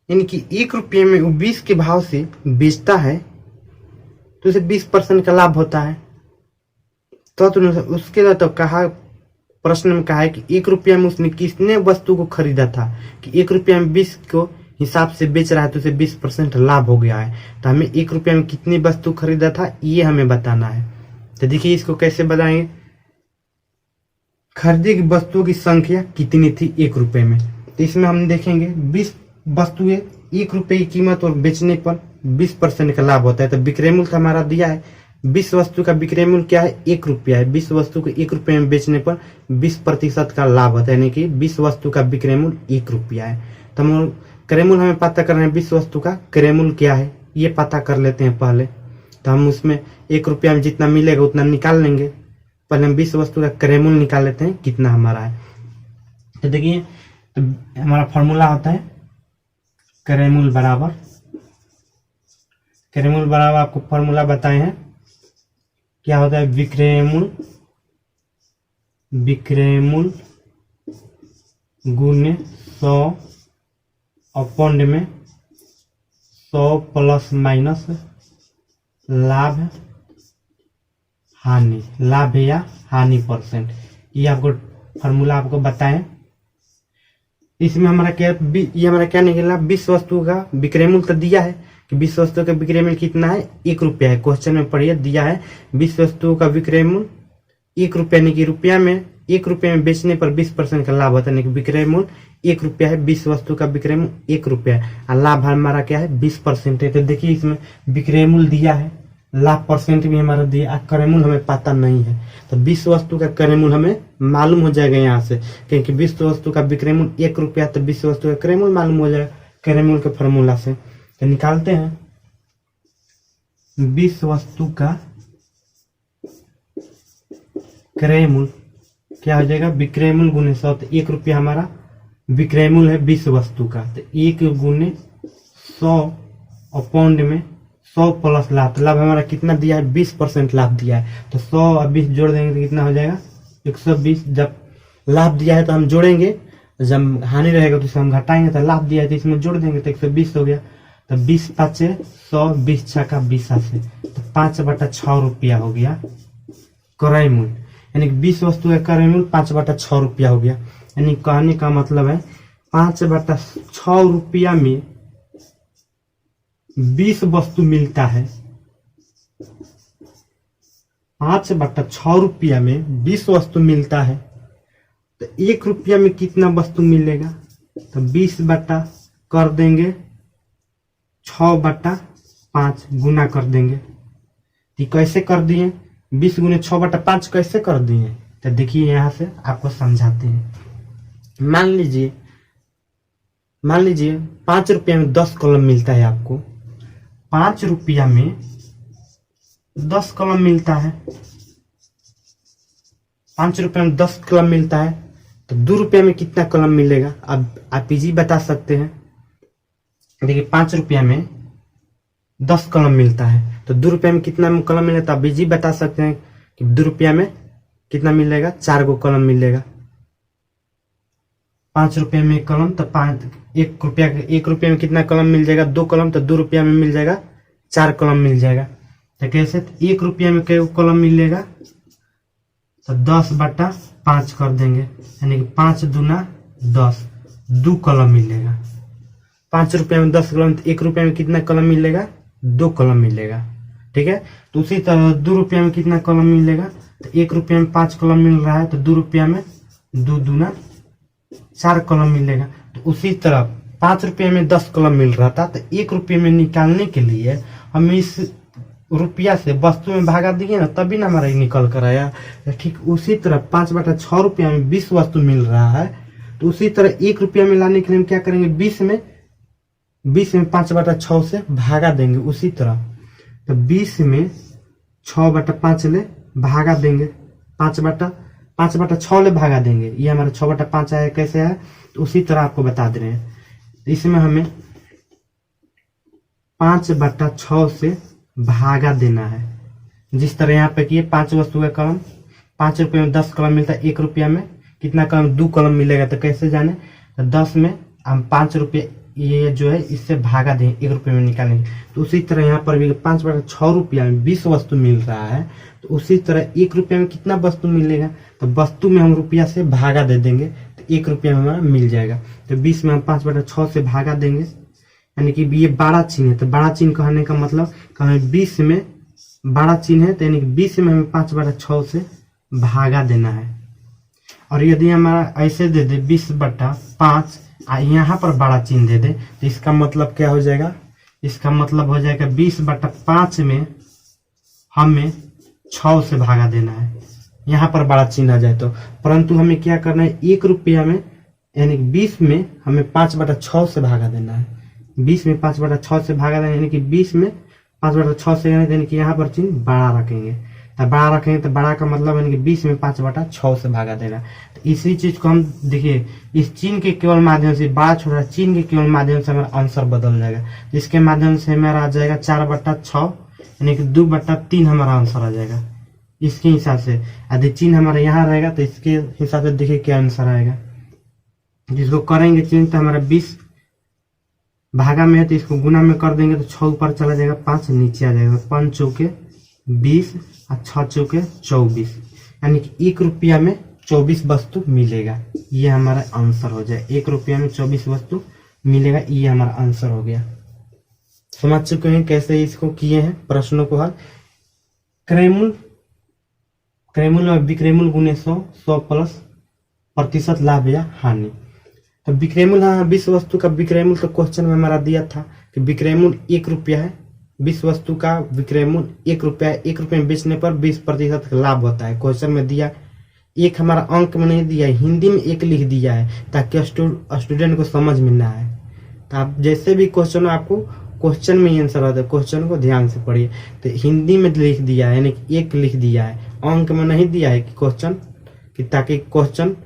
यानी कि 1 रुपये में वो 20 के भाव से बेचता है तो उसे 20% का लाभ होता है। तदनुसार उसके लिए तो कहा, प्रश्न में कहा है कि 1 रुपया में उसने कितने वस्तु को खरीदा था, कि 1 रुपया में 20 को हिसाब से बेच रहा है तो उसे 20% लाभ हो गया है। तो हमें 1 रुपया में कितनी वस्तु खरीदा था ये हमें बताना है। तो देखिए इसको कैसे बताएंगे, खरीदी गई वस्तुओं की संख्या कितनी थी 1 रुपये में। तो इसमें हम देखेंगे 20 वस्तुएं 1 रुपये की कीमत और बेचने पर 20% का लाभ होता है। तो विक्रय मूल्य हमारा दिया है, 20 वस्तु का विक्रय मूल्य क्या है, 1 रुपया है। 20 वस्तु को 1 रुपये में बेचने पर 20% का लाभ होता है, यानी कि 20 वस्तु का विक्रय मूल्य 1 रुपया है। तो हम क्रय मूल्य हमें पता करना है, 20 वस्तु का क्रय मूल्य क्या है ये पता कर लेते हैं पहले। तो हम उसमें 1 रुपया में जितना मिलेगा उतना निकाल लेंगे। पहले हम 20 वस्तु का क्रय मूल्य निकाल लेते हैं कितना हमारा है। तो देखिए, तो हमारा फॉर्मूला होता है क्रय मूल्य बराबर, क्रय मूल्य बराबर आपको फॉर्मूला बताए हैं, क्या होता है, विक्रय मूल्य, विक्रय मूल्य गुने 100 अपॉन में 100 प्लस माइनस लाभ हानि, लाभ या हानि परसेंट, ये आपको फॉर्मूला आपको बताएं। इसमें हमारा क्या, ये हमारा क्या निकला, 20 वस्तु का विक्रय मूल्य तो दिया है कि 20 वस्तु का विक्रय मूल्य कितना है, 1 रुपया है। क्वेश्चन में पढ़िए दिया है 20 वस्तुओं का विक्रय मूल्य 1 रुपया, यानी कि रुपया में 1 रुपये में बेचने पर 20% का लाभ होता है, यानी कि विक्रय मूल्य 1 रुपया है, 20 वस्तु का विक्रय मूल्य 1 रुपया है और लाभ हमारा क्या है 20% है। तो देखिए इसमें विक्रय मूल्य दिया है, लाभ परसेंट भी हमारा दिया, क्रय मूल्य हमें पता नहीं है। तो 20 वस्तु का क्रय मूल्य हमें मालूम हो जाएगा यहाँ से, क्योंकि 20 वस्तु का विक्रय मूल्य 1 रुपया, तो 20 वस्तु का क्रय मूल्य मालूम हो जाएगा क्रय मूल्य के फॉर्मूला से। तो निकालते हैं 20 वस्तु का क्रय मूल्य क्या हो जाएगा, विक्रय मूल्य गुने 100, तो 1 रुपया हमारा विक्रय मूल्य है 20 वस्तु का, तो 1 गुने 100 अपॉन में 100 प्लस लाभ, तो लाभ हमारा कितना दिया है, 20% लाभ दिया है। तो 100 और 20 जोड़ देंगे तो कितना हो जाएगा, 120। जब लाभ दिया है तो हम जोड़ेंगे, जब हानि रहेगा तो इसे हम घटाएंगे, तो लाभ दिया है तो इसमें जोड़ देंगे तो 120 हो गया। तो 20 5 100, 20 6 का 20 से, तो 5/6 रुपया हो गया क्रय मूल्य, यानी कि 20 वस्तु का क्रय मूल्य 5/6 रुपया हो गया। यानी कहने का मतलब है 5/6 रुपया में 20 वस्तु मिलता है, 5/6 रुपया में 20 वस्तु मिलता है, तो 1 रुपया में कितना वस्तु मिलेगा, तो 20 बटा कर देंगे 6/5 गुना कर देंगे। तो कैसे कर दिए, 20 गुने 6/5 कैसे कर दिए, तो देखिए यहाँ से आपको समझाते हैं। मान लीजिए मान लीजिए 5 रुपया में 10 कलम मिलता है आपको, 5 रुपया में 10 कलम मिलता है, 5 रुपया में 10 कलम मिलता है, तो 2 रुपया में कितना कलम मिलेगा? अब आप इजी बता सकते हैं। देखिए 5 रुपया में 10 कलम मिलता है, तो 2 रुपया में कितना कलम मिलेगा? तो आप इजी बता सकते हैं कि 2 रुपया में कितना मिलेगा? 4 गो कलम मिलेगा। 5 रुपया में 1 कलम, तो 1 रुपया में कितना कलम मिल जाएगा? 2 कलम, तो 2 रुपया में मिल जाएगा 4 कलम मिल जाएगा। तो कैसे? 1 रुपया में कई कलम मिलेगा? तो 10/5 कर देंगे, यानी कि 5 दूना 10, 2 कलम मिलेगा। 5 रुपया में 10 कलम, तो 1 रुपया में कितना कलम मिलेगा? 2 कलम मिलेगा। ठीक है, तो उसी तरह 2 रुपया में कितना कलम मिलेगा? तो 1 रुपया में 5 कलम मिल रहा है, तो 2 रुपया में 2 दूना 4 कलम मिलेगा। तो उसी तरह 5 रुपया में 10 कलम मिल रहा था, तो 1 रुपये में निकालने के लिए हम इस रुपया से वस्तु में भागा दिए ना, तभी ना हमारा निकल कर आया। ठीक उसी तरह 5/6 रुपया में 20 वस्तु मिल रहा है, तो उसी तरह 1 रुपया में लाने के लिए हम क्या करेंगे? 20 में 5/6 से भागा देंगे। उसी तरह तो 20 में 6/5 ले भागा देंगे, 5/6 ले भागा देंगे। ये हमारा 6/5 आया। कैसे आया? तो उसी तरह आपको बता दे रहे हैं। इसमें हमें 5/6 से भागा देना है। जिस तरह यहाँ पे किए 5 वस्तु का कलम, 5 रुपये में 10 कलम मिलता है, 1 रुपया में कितना कलम? 2 कलम मिलेगा। तो कैसे जाने? तो 10 में हम 5 रुपये ये जो है इससे भागा दें, 1 रुपये में निकालेंगे। तो उसी तरह यहाँ पर भी 5/6 रुपया में 20 वस्तु मिल रहा है, तो उसी तरह 1 रुपया में कितना वस्तु मिलेगा? तो वस्तु में हम रुपया से भागा दे देंगे, तो 1 रुपया में हमारा मिल जाएगा। तो 20 में हम 5/6 से भागा देंगे, यानी कि ये बड़ा चिन्ह है। तो बड़ा चिन्ह कहने का मतलब हमें 20 में बड़ा चिन्ह है, तो यानी कि 20 में हमें 5/6 से भागा देना है। और यदि हमारा ऐसे दे दे 20/5, यहाँ पर बड़ा चिन्ह दे दे, तो इसका मतलब क्या हो जाएगा? इसका मतलब हो जाएगा 20/5 में हमें 6 से भागा देना है। यहाँ पर बड़ा चिन्ह आ जाए तो, परंतु हमें क्या करना है? 1 रुपया में यानी 20 में हमें 5/6 से भागा देना है। 20 में 5/6 से भागा देना, यानी कि 20 में 5/6 से, यानी कि यहाँ पर चिन्ह बड़ा रखेंगे। तो बड़ा रखेंगे तो बड़ा का मतलब यानी कि 20 में 5/6 से भागा देना। तो इसी चीज को हम देखिए, इस चिन्ह के केवल माध्यम से, बड़ा छोटा चिन्ह के केवल माध्यम से हमारा आंसर बदल जाएगा। इसके माध्यम से हमारा आ जाएगा 4/6, यानी कि 2/3 हमारा आंसर आ जाएगा। इसके हिसाब से यदि चिन्ह हमारा यहाँ रहेगा तो इसके हिसाब से देखिए क्या आंसर आएगा। जिसको करेंगे चिन्ह तो हमारा 20 भागा में है, तो इसको गुना में कर देंगे तो 6 ऊपर चला जाएगा, 5 नीचे आ जाएगा। 5 चौके 20 और 6 चौके 24, यानी कि 1 रुपया में 24 वस्तु मिलेगा। ये हमारा आंसर हो जाए। 1 रुपया में 24 वस्तु मिलेगा, ये हमारा आंसर हो गया। समझ चुके हैं कैसे इसको किए हैं प्रश्नों को हल। क्रयमूल्य और विक्रयमूल्य गुने 100 प्लस प्रतिशत लाभ या हानि। तो विक्रयमूल्य, हाँ 20 वस्तु का विक्रयमूल्य तो क्वेश्चन में हमारा दिया था कि विक्रयमूल्य 1 रुपया है। 20 वस्तु का विक्रयमूल्य 1 रुपया है। 1 रुपये में बेचने पर 20% का लाभ होता है, क्वेश्चन में दिया। एक हमारा अंक में नहीं दिया है, हिंदी में 1 लिख दिया है ताकि स्टूडेंट को समझ में ना आए। तो आप जैसे भी क्वेश्चन आपको क्वेश्चन में ही आंसर आता है, क्वेश्चन को ध्यान से पढ़िए। तो हिंदी में लिख दिया है, यानी कि 1 लिख दिया है, अंक में नहीं दिया है कि क्वेश्चन, कि ताकि क्वेश्चन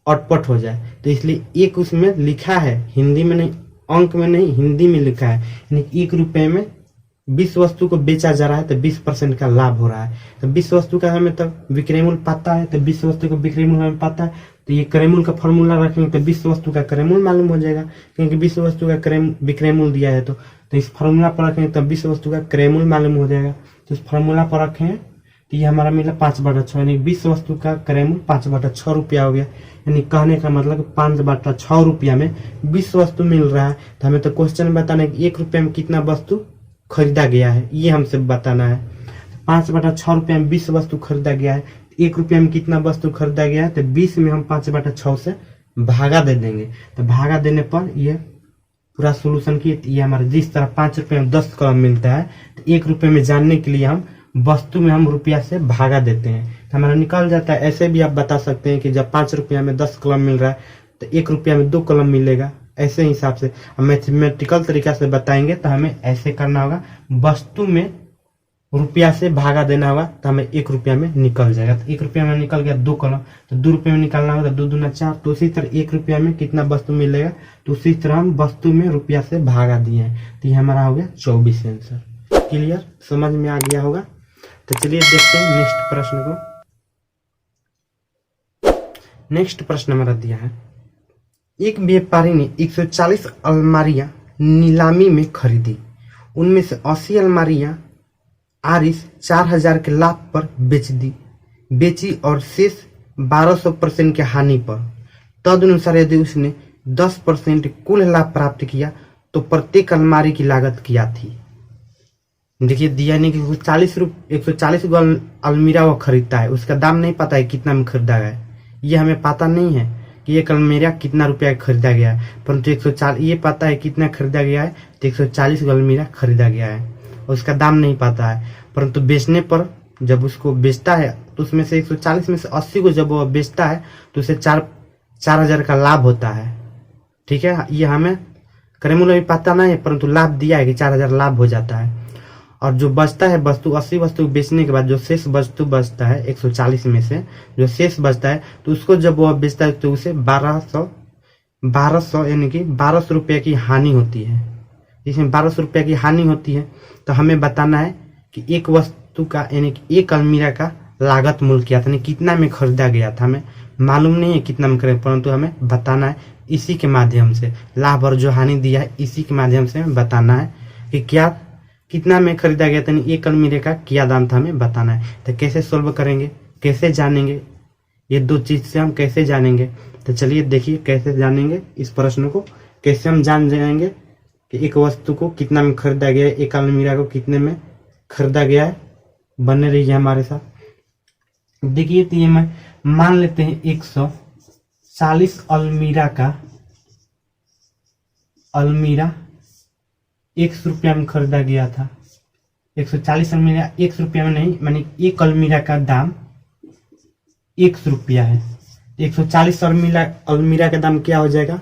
अटपट हो जाए। तो इसलिए 1 उसमें लिखा है, हिंदी में नहीं, अंक में नहीं, हिंदी में लिखा है। यानी 1 रुपये में 20 वस्तु को बेचा जा रहा है, तो 20% का लाभ हो रहा है। तो 20 वस्तु का हमें तो विक्रयमूल्य पता है, तो 20 वस्तु को विक्रयमूल्य हमें पता है, तो ये क्रयमूल्य का फॉर्मूला रखेंगे तो 20 वस्तु का क्रयमूल्य मालूम हो जाएगा, क्योंकि 20 वस्तु का विक्रयमूल्य दिया है। तो इस फॉर्मूला पर रखेंगे तो 20 वस्तु का क्रयमूल्य मालूम हो जाएगा। तो इस फॉर्मूला पर रखें तो ये हमारा मिला 5/6, यानी 20 वस्तु का क्रयमूल्य 5/6 रुपया हो गया। यानी कहने का मतलब 5/6 रुपया में 20 वस्तु मिल रहा है। तो हमें तो क्वेश्चन में बताना है कि 1 रुपये में कितना वस्तु खरीदा गया है, ये हमसे बताना है। 5/6 रुपया में 20 वस्तु खरीदा गया है, 1 रुपया में कितना वस्तु खरीदा गया है, तो 20 में हम 5/6 से भागा दे देंगे। तो भागा देने पर ये पूरा सोल्यूशन की, ये हमारे जिस तरह 5 रुपये में 10 कलम मिलता है, तो 1 रुपये में जानने के लिए हम वस्तु में हम रुपया से भागा देते हैं, तो हमारा निकल जाता है। ऐसे भी आप बता सकते हैं कि जब 5 रुपया में 10 कलम मिल रहा है तो 1 रुपया में 2 कलम मिलेगा। ऐसे हिसाब से मैथमेटिकल तरीका से बताएंगे तो हमें ऐसे करना होगा। वस्तु में रुपया से भागा देना होगा तो हमें 1 रुपया में निकल जाएगा। तो 1 रुपया में निकल गया 2 कलम, तो 2 रुपये में निकालना होगा तो 2 दूना 4। तो उसी तरह 1 रुपया में कितना वस्तु मिलेगा, तो उसी तरह हम वस्तु में रुपया से भागा दिए हैं। तो ये हमारा हो गया 24 आंसर। क्लियर, समझ में आ गया होगा। तो चलिए देखते हैं नेक्स्ट प्रश्न को। नेक्स्ट प्रश्न हमारा दिया है, एक व्यापारी ने 140 अलमारियां नीलामी में खरीदी। उनमें से 80 अलमारियां आरिस 4000 के लाभ पर बेची और शेष 1200% के हानि पर। तदनुसार यदि उसने 10% कुल लाभ प्राप्त किया तो प्रत्येक अलमारी की लागत क्या थी। देखिए दिया नहीं कि 140 गो अलमीरा वो खरीदता है, उसका दाम नहीं पता है कितना में खरीदा गया है, ये हमें पता नहीं है कि एक अलमीरा कितना रुपया खरीदा गया है, परंतु 140 ये पता है कितना खरीदा गया है, तो 140 गो अलमीरा खरीदा गया है। उसका दाम नहीं पता है, परंतु बेचने पर जब उसको बेचता है तो उसमें से 140 में से 80 को जब वो बेचता है तो उसे 4000 का लाभ होता है। ठीक है, ये हमें क्रमूल भी पता नहीं है, परंतु लाभ दिया है कि 4000 लाभ हो जाता है। और जो बचता है वस्तु 80 वस्तु बेचने के बाद जो शेष वस्तु बचता है 140 में से जो शेष बचता है, तो उसको जब वो बेचता है तो उसे 1200 यानी कि 1200 रुपये की हानि होती है। इसमें 1200 रुपये की हानि होती है, तो हमें बताना है कि एक वस्तु का यानी कि एक अलमीरा का लागत मूल्य क्या था, यानी कितना में खरीदा गया था। हमें मालूम नहीं है कितना में खरीदा, परंतु हमें बताना है इसी के माध्यम से, लाभ और जो हानि दिया है इसी के माध्यम से हमें बताना है कि कितना में खरीदा गया था, एक अलमीरे का क्या दाम था, हमें बताना है। तो कैसे सोल्व करेंगे, कैसे जानेंगे, ये दो चीज से हम कैसे जानेंगे। तो चलिए देखिए कैसे जानेंगे इस प्रश्न को, कैसे हम जान जाएंगे कि एक वस्तु को कितना में खरीदा गया है, एक अलमीरा को कितने में खरीदा गया है। बने रहिए हमारे साथ। देखिए तो ये मैं मान लेते हैं 140 अलमीरा 100 रुपया में खरीदा गया था। 140 अलमीरा 100 रुपया में नहीं, मानी एक अलमीरा का दाम 100 रुपया है। 140 अलमीरा का दाम क्या हो जाएगा,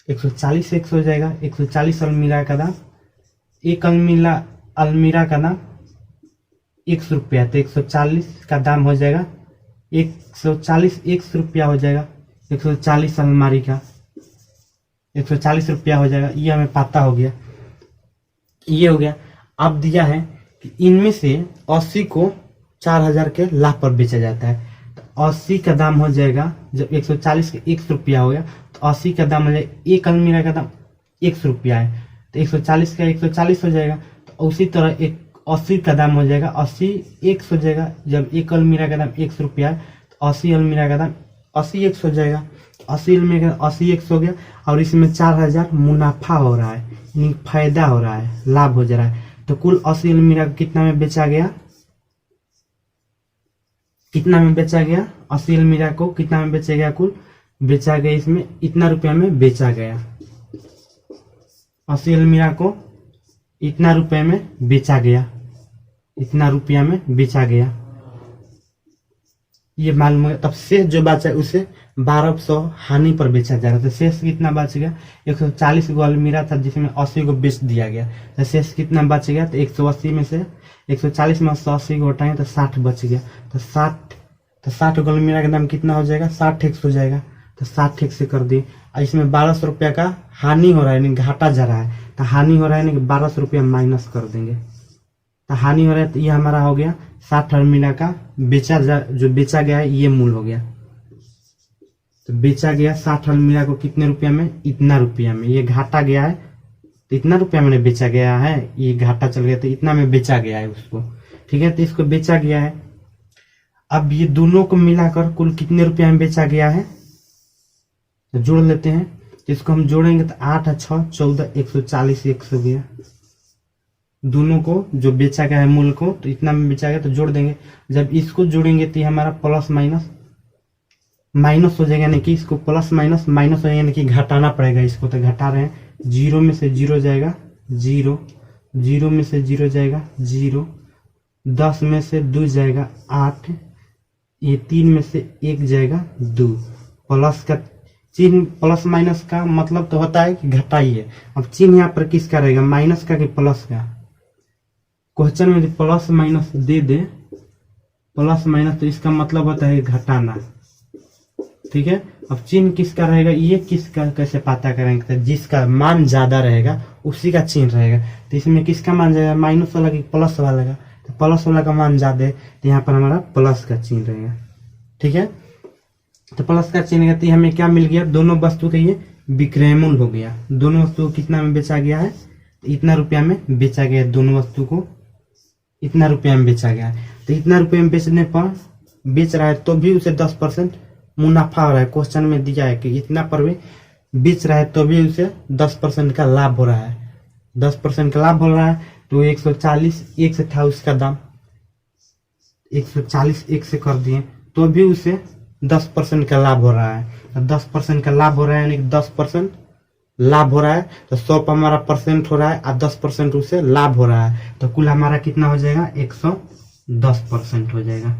140 100 हो जाएगा। 140 अलमीरा का दाम, एक अलमीरा का दाम 100 रुपया, तो 140 का दाम हो जाएगा 140 100 रुपया हो जाएगा। 140 अलमारी का 140 रुपया हो जाएगा, ये हमें पता हो गया, ये हो गया। अब दिया है कि इनमें से 80 को 4000 के लाभ पर बेचा जाता है, तो 80 का दाम हो जाएगा, जब 140 के 100 रुपया हो गया तो 80 का दाम हो जाएगा, एक अलमीरा का दाम 100 रुपया है तो 140 का 140 हो जाएगा। तो उसी तरह एक 80 का दाम हो जाएगा, 80 100 हो जाएगा, जब एक अलमीरा का दाम 100 रुपया है तो 80 अलमीरा का दाम 80 100 हो जाएगा। 80 अलमीरा का 80 100 हो गया, और इसमें 4000 मुनाफा हो रहा है, यानी फायदा हो रहा है, लाभ हो जा रहा है। तो कुल 80 अलमीरा कितना में बेचा गया, कितना में बेचा गया, 80 अलमीरा को कितना में बेचा गया, कुल बेचा गया इसमें इतना रुपया में बेचा गया। 80 अलमीरा को इतना रुपये में बेचा गया, इतना रुपया में बेचा गया, ये मालूम है। तब शेष जो बचा है उसे 1200 हानि पर बेचा जा रहा था। शेष कितना बच गया, 140 गो अलमीरा था जिसमें 80 को बेच दिया गया, तो शेष कितना बच गया, तो 180 में से 140 में 80 को हटाएंगे तो 60 बच गया। तो 60 गो अलमीरा का दाम कितना हो जाएगा, 60 100 हो जाएगा, तो 60 100 कर दिए। इसमें 1200 रुपया का हानि हो रहा है, यानी घाटा जा रहा है, तो हानि हो रहा है, यानी 1200 रुपया माइनस कर देंगे, तो हानि हो रहा है। तो ये हमारा हो गया 60 अलमीरा का जो बेचा गया है, ये मूल हो गया। तो बेचा गया 60 अलमीरा को कितने रुपया में, इतना रुपया में। ये घाटा गया है तो इतना रुपया में बेचा गया है, ये घाटा चल गया तो इतना में बेचा गया है उसको। ठीक है, तो इसको बेचा गया है। अब ये दोनों को मिलाकर कुल कितने रुपया में बेचा गया है, तो जोड़ लेते हैं। तो इसको हम जोड़ेंगे तो 8 और 6 14, 140 100 गया। दोनों को जो बेचा गया है मूल को, तो इतना में बेचा गया, तो जोड़ देंगे। जब इसको जोड़ेंगे तो हमारा प्लस माइनस हो जाएगा, यानी कि इसको प्लस माइनस हो जाएगा, यानी कि घटाना पड़ेगा इसको, तो घटा रहे हैं। 0 में से 0 जाएगा 0, 0 में से 0 जाएगा 0, 10 में से 2 जाएगा 8, ये 3 में से 1 जाएगा 2, प्लस का चिन्ह प्लस माइनस का मतलब तो होता है कि घटाइए। अब चिन्ह यहाँ पर किसका रहेगा, माइनस का कि प्लस का। क्वेश्चन में यदि प्लस माइनस दे दे, प्लस माइनस, तो इसका मतलब होता है घटाना। ठीक है, अब चिन्ह किसका रहेगा, ये किसका कैसे पता करेंगे, तो जिसका मान ज्यादा रहेगा उसी का चिन्ह रहेगा। तो इसमें किसका मान जाएगा, माइनस वाला कि प्लस वाला का, तो प्लस वाला का मान ज्यादा है, तो यहाँ पर हमारा प्लस का चिन्ह रहेगा। ठीक है, तो प्लस का चिन्ह कहती है हमें क्या मिल गया, दोनों वस्तु का ये विक्रय मूल्य हो गया। दोनों वस्तु को कितना में बेचा गया है, इतना रुपया में बेचा गया है। दोनों वस्तु को इतना रुपया में बेचा गया है। तो इतना रुपये में बेचने पर बेच रहा है तो भी उसे 10% मुनाफा हो रहा है। क्वेश्चन में दिया है कि इतना पर भी बेच रहा है तो भी उसे 10% का लाभ हो रहा है। 10% का लाभ हो रहा है, तो 140 एक से था उसका दाम, 140 एक से कर दिए तो भी उसे 10% का लाभ हो रहा है। 10% का लाभ हो रहा है यानी 10% लाभ हो रहा है, तो 100 पर हमारा परसेंट हो रहा है और 10% उसे लाभ हो रहा है, तो कुल हमारा कितना हो जाएगा, 110% हो जाएगा।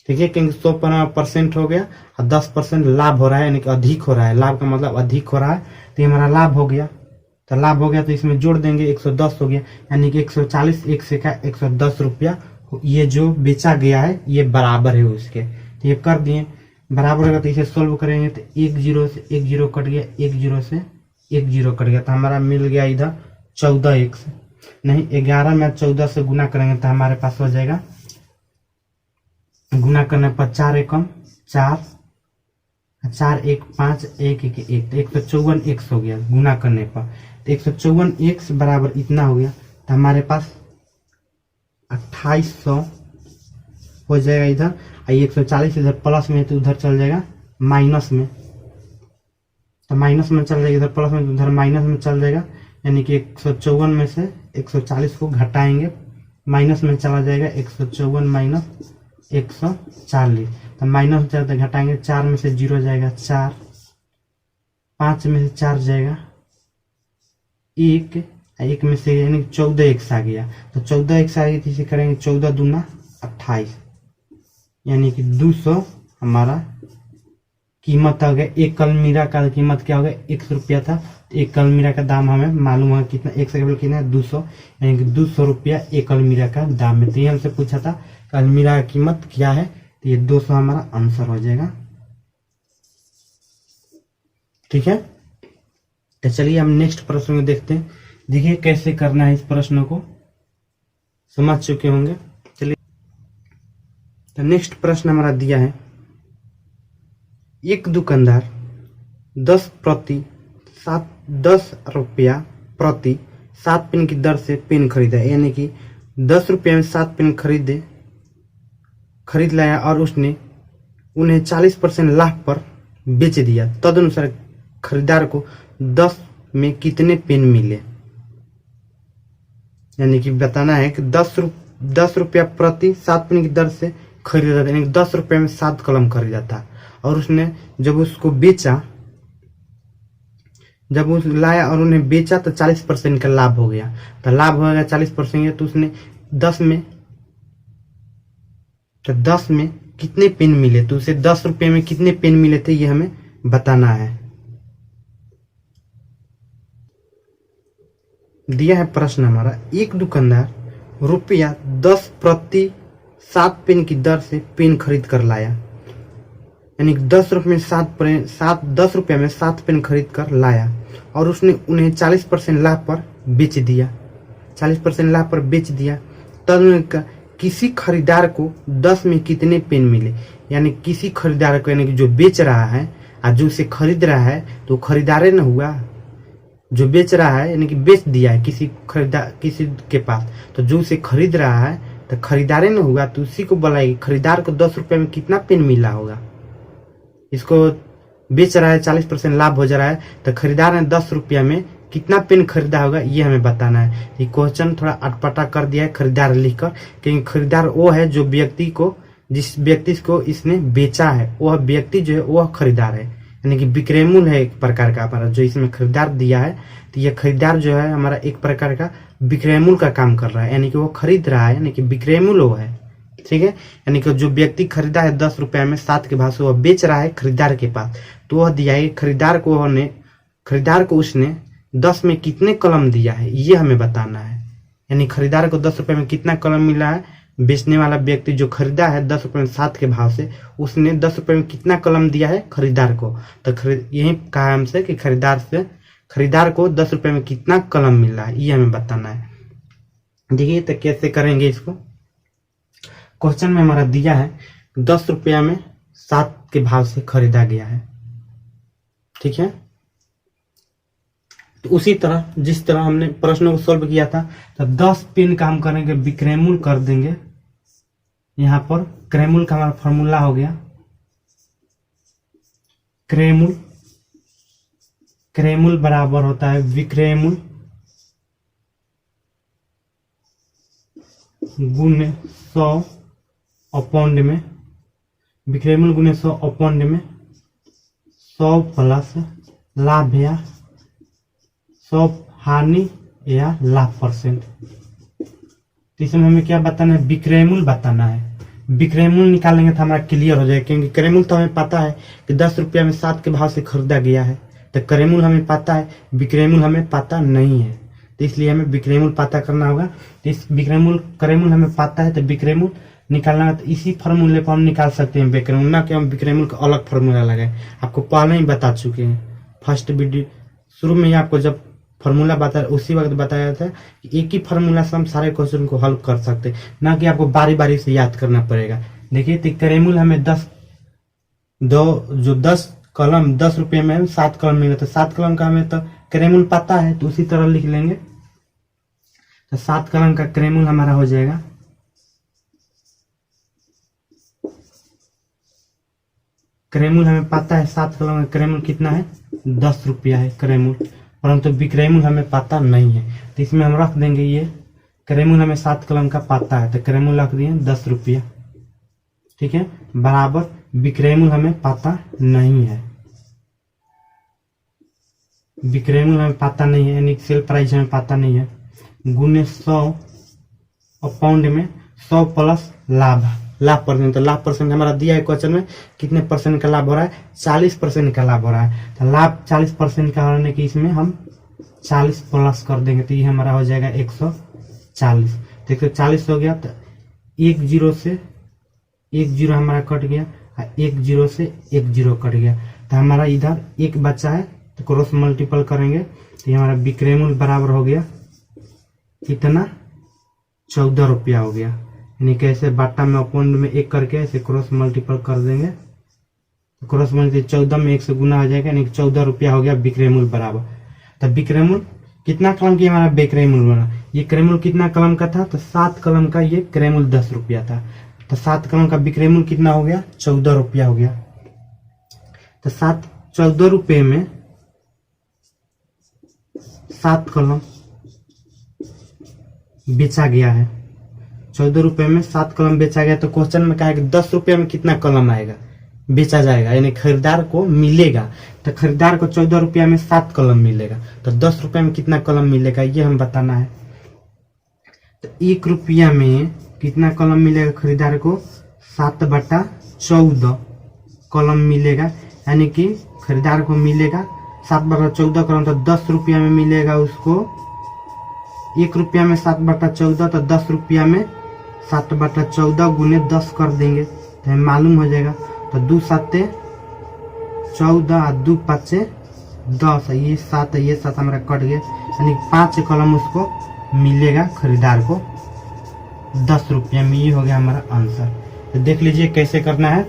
ठीक है, क्योंकि 100 पर परसेंट हो गया और 10% लाभ हो रहा है यानी कि अधिक हो रहा है। लाभ का मतलब अधिक हो रहा है, तो ये हमारा लाभ हो गया। तो लाभ हो गया तो इसमें जोड़ देंगे, 110 हो गया, यानी कि 140 एक से का 110 रुपया ये जो बेचा गया है ये बराबर है उसके। तो ये कर दिए, बराबर होगा तो इसे सोल्व करेंगे तो 1 0 से 1 0 कट गया, 1 0 से 1 0 कट गया, तो हमारा मिल गया इधर 14x नहीं 11 में 14 से गुना करेंगे तो हमारे पास हो जाएगा, गुना करने पर 4 एकम 4, 4 1 5 1 1 1, तो 154x हो गया गुना करने पर। तो 154x बराबर इतना हो गया, तो हमारे पास 2800 हो जाएगा इधर। 140 इधर प्लस में तो उधर चल जाएगा माइनस में, तो माइनस में चल जाएगा, इधर प्लस में तो उधर माइनस में चल जाएगा, यानी कि 154 में से 140 को घटाएंगे, माइनस में चला जाएगा 154 माइनस 140, तो माइनस में चलते घटाएंगे, 4 में से 0 जाएगा 4, 5 में से 4 जाएगा 1, 1 में से यानी 14x आ गया, तो 14x आ गई, तो इसे करेंगे 14 दूना 28, यानी कि 200 हमारा कीमत आ गया। एक अलमीरा का कीमत क्या हो गया, 100 रुपया था, एक अलमीरा का दाम हमें मालूम है कितना, एक से कितना है 200, यानी कि 200 रुपया एक अलमीरा का दाम है। तो ये हमसे पूछा था कि अलमीरा की कीमत क्या है, तो ये 200 हमारा आंसर हो जाएगा। ठीक है, तो चलिए हम नेक्स्ट प्रश्न में देखते हैं। देखिए कैसे करना है, इस प्रश्न को समझ चुके होंगे। चलिए, तो नेक्स्ट प्रश्न हमारा दिया है, एक दुकानदार 10 रुपया प्रति 7 पेन की दर से पेन खरीदा, यानी कि 10 रुपये में 7 पेन खरीद लाया और उसने उन्हें 40% लाभ पर बेच दिया। तदनुसार खरीदार को 10 में कितने पेन मिले, यानी कि बताना है कि 10 रुपया प्रति 7 पेन की दर से खरीदा था, यानी 10 रुपये में 7 कलम खरीदा था, और उसने जब उसको बेचा, जब उस लाया और उन्हें बेचा तो 40% का लाभ हो गया। तो लाभ हो गया 40%, तो उसने 10 में कितने पेन मिले, तो उसे 10 रुपये में कितने पेन मिले थे ये हमें बताना है। दिया है प्रश्न हमारा, एक दुकानदार रुपया 10 प्रति 7 पेन की दर से पेन खरीद कर लाया, यानी 10 रुपये में 10 रुपये में 7 पेन खरीद कर लाया और उसने उन्हें 40% लाभ पर बेच दिया, 40% लाभ पर बेच दिया। तब किसी खरीदार को 10 में कितने पेन मिले, यानी किसी खरीदार को, यानी कि जो बेच रहा है और जो उसे खरीद रहा है, तो खरीदारे न हुआ, जो बेच रहा है यानी कि बेच दिया है किसी के पास, तो जो उसे खरीद रहा है तो खरीदारे न हुआ, तो उसी को बोला खरीदार को 10 रुपये में कितना पेन मिला होगा। इसको बेच रहा है, 40% लाभ हो जा रहा है, तो खरीदार ने 10 रुपया में कितना पेन खरीदा होगा ये हमें बताना है। ये क्वेश्चन थोड़ा अटपटा कर दिया है खरीदार लिखकर, क्योंकि खरीदार वो है जो व्यक्ति को, जिस व्यक्ति को इसने बेचा है, वह व्यक्ति जो है वह खरीदार है, यानी कि विक्रय मूल्य है एक प्रकार का हमारा, जो इसमें खरीदार दिया है। तो यह खरीदार जो है हमारा एक प्रकार का विक्रय मूल्य का काम कर रहा है, यानी कि वो खरीद रहा है, यानी कि विक्रय मूल्य वो है। ठीक है। यानी कि जो व्यक्ति खरीदा है 10 रुपया में 7 के भाव से, वह बेच रहा है खरीदार के पास, तो वह दिया है खरीदार को उसने 10 में कितने कलम दिया है, ये हमें बताना है। यानी खरीदार को 10 रुपए में कितना कलम मिला है, बेचने वाला व्यक्ति जो खरीदा है 10 रुपए में 7 के भाव से, उसने 10 रुपए में कितना कलम दिया है खरीदार को। तो यही कहा हमसे कि खरीदार को 10 रुपए में कितना कलम मिला है, ये हमें बताना है। देखिए तो कैसे करेंगे इसको। क्वेश्चन में हमारा दिया है 10 रुपया में 7 के भाव से खरीदा गया है, ठीक है। तो उसी तरह जिस तरह हमने प्रश्नों को सॉल्व किया था, तो 10 पेन का हम करेंगे विक्रयमूल्य कर देंगे। यहां पर क्रयमूल्य का हमारा फॉर्मूला हो गया क्रयमूल्य बराबर होता है विक्रयमूल्य गुने 100 अपॉन में, विक्रयमूल्य गुने 100 अपॉन में 100 प्लस लाभ या 100 हानि या लाभ %। तो इसमें हमें क्या बताना है, विक्रयमूल्य बताना है। विक्रयमूल्य निकालेंगे तो हमारा क्लियर हो जाएगा, क्योंकि क्रयमूल्य तो हमें पता है कि 10 रुपया में 7 के भाव से खरीदा गया है, तो क्रयमूल्य हमें पता है, विक्रयमूल्य हमें पता नहीं है, तो इसलिए हमें विक्रयमूल्य पता करना होगा। तो इस क्रयमूल्य हमें पता है, तो विक्रयमूल्य निकालना है, तो इसी फॉर्मूले पर हम निकाल सकते हैं विक्रयमूल्य, ना कि हम विक्रयमूल्य का अलग फॉर्मूला लगाए। आपको पहले ही बता चुके हैं, फर्स्ट वीडियो शुरू में ही आपको जब फॉर्मूला बता उसी वक्त बताया था कि एक ही फॉर्मूला से हम सारे क्वेश्चन को हल कर सकते हैं, ना कि आपको बारी बारी से याद करना पड़ेगा। देखिए तो क्रयमूल्य हमें 10 कलम 10 रुपये में 7 कलम मिले, तो 7 कलम का हमें तो क्रयमूल्य पता है, तो उसी तरह लिख लेंगे। तो 7 कलम का क्रयमूल्य हमारा हो जाएगा क्रयमूल्य हमें पता है 7 कलम का क्रयमूल्य कितना है 10 रुपया है क्रयमूल्य, परंतु विक्रयमूल्य हमें पता नहीं है, तो इसमें हम रख देंगे ये क्रयमूल्य हमें 7 कलम का पता है, तो क्रयमूल्य रख दिए 10 रुपया, ठीक है, बराबर विक्रयमूल्य हमें पता नहीं है, विक्रयमूल्य हमें पता नहीं है, यानी सेल प्राइस हमें पता नहीं है, गुने 100 अपॉन में 100 प्लस लाभ %। तो लाभ % हमारा दिया है क्वेश्चन में, कितने % का लाभ हो रहा है, 40% का लाभ हो रहा है। तो लाभ 40% का होने की इसमें हम 40 प्लस कर देंगे, तो ये हमारा हो जाएगा 140। तो 140 हो गया, तो 1 0 से 1 0 हमारा कट गया, 1 0 से 1 0 कट गया, तो हमारा इधर 1 बचा है, तो क्रॉस मल्टीपल करेंगे, तो ये हमारा विक्रयमूल्य बराबर हो गया कितना 14 रुपया हो गया। यानी कैसे बाटा में अपॉन में 1 करके ऐसे क्रॉस मल्टीपल कर देंगे, तो क्रॉस मल्टीपल 14 में 1 से गुना हो जाएगा, यानी 14 रुपया हो गया विक्रयमूल्य बराबर। तो विक्रयमूल्य कितना कलम की हमारा विक्रयमूल्य बना, ये क्रयमूल्य कितना कलम का था, तो 7 कलम का ये क्रयमूल्य 10 रुपया था, तो 7 कलम का विक्रयमूल्य कितना हो गया 14 रुपया हो गया। तो 14 रुपये में 7 कलम बेचा गया है, 14 रुपये में 7 कलम बेचा गया, तो क्वेश्चन में कहा है कि 10 रुपये में कितना कलम आएगा बेचा जाएगा, यानी खरीदार को मिलेगा, तो खरीदार को 14 रुपया में 7 कलम मिलेगा, तो 10 रुपये में कितना कलम मिलेगा ये हम बताना है। तो 1 रुपया में कितना कलम मिलेगा खरीदार को 7/14 कलम मिलेगा, यानी कि खरीदार को मिलेगा 7/14 कलम, तो 10 रुपया में मिलेगा उसको 1 रुपया में 7/14, तो 10 रुपया में 7/14 गुने 10 कर देंगे, तो हमें मालूम हो जाएगा। तो 2 7 14 और 2 5 10, ये 7 हमारा कट गया, यानी 5 कलम उसको मिलेगा खरीदार को 10 रुपया में। ये हो गया हमारा आंसर। तो देख लीजिए कैसे करना है,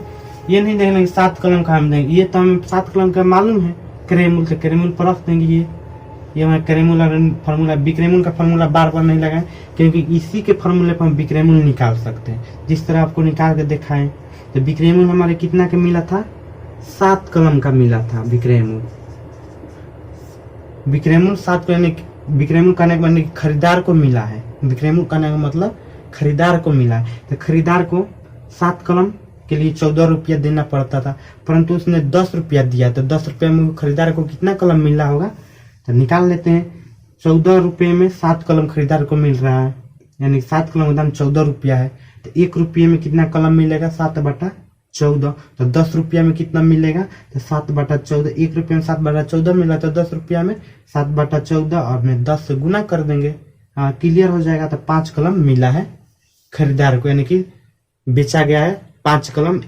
ये नहीं देख लेंगे 7 कलम का हम देंगे, ये तो हमें 7 कलम का मालूम है क्रयमूल्य, तो क्रयमूल्य पर रख देंगे। ये हमारा क्रयमूल्य फार्मूला, विक्रयमूल्य का फार्मूला बार बार नहीं लगाएं, क्योंकि इसी के फार्मूले पर हम विक्रयमूल्य निकाल सकते हैं, जिस तरह आपको निकाल के दिखाएं। तो विक्रयमूल्य हमारे कितना का मिला था 7 कलम का मिला था विक्रयमूल्य 7 कलम, विक्रयमूल्य करने के बाद खरीदार को मिला है, विक्रयमूल्य करने का मतलब खरीदार को मिला है, तो खरीदार को 7 कलम के लिए 14 रुपया देना पड़ता था, परंतु उसने 10 रुपया दिया, तो 10 रुपया में खरीदार को कितना कलम मिल रहा होगा, तो निकाल लेते हैं। 14 रुपये में 7 कलम खरीदार को मिल रहा है, यानी 7 कलम का दाम 14 रुपया है, तो 1 रुपये में कितना कलम मिलेगा 7/14। तो 10 रुपया में कितना मिलेगा तो 7/14। 1 रुपये में 7/14 मिला तो 10 रुपया में 7/14 और में 10 से गुना कर देंगे। हाँ क्लियर हो जाएगा। तो 5 कलम मिला है खरीदार को, यानी कि बेचा गया है 5 कलम।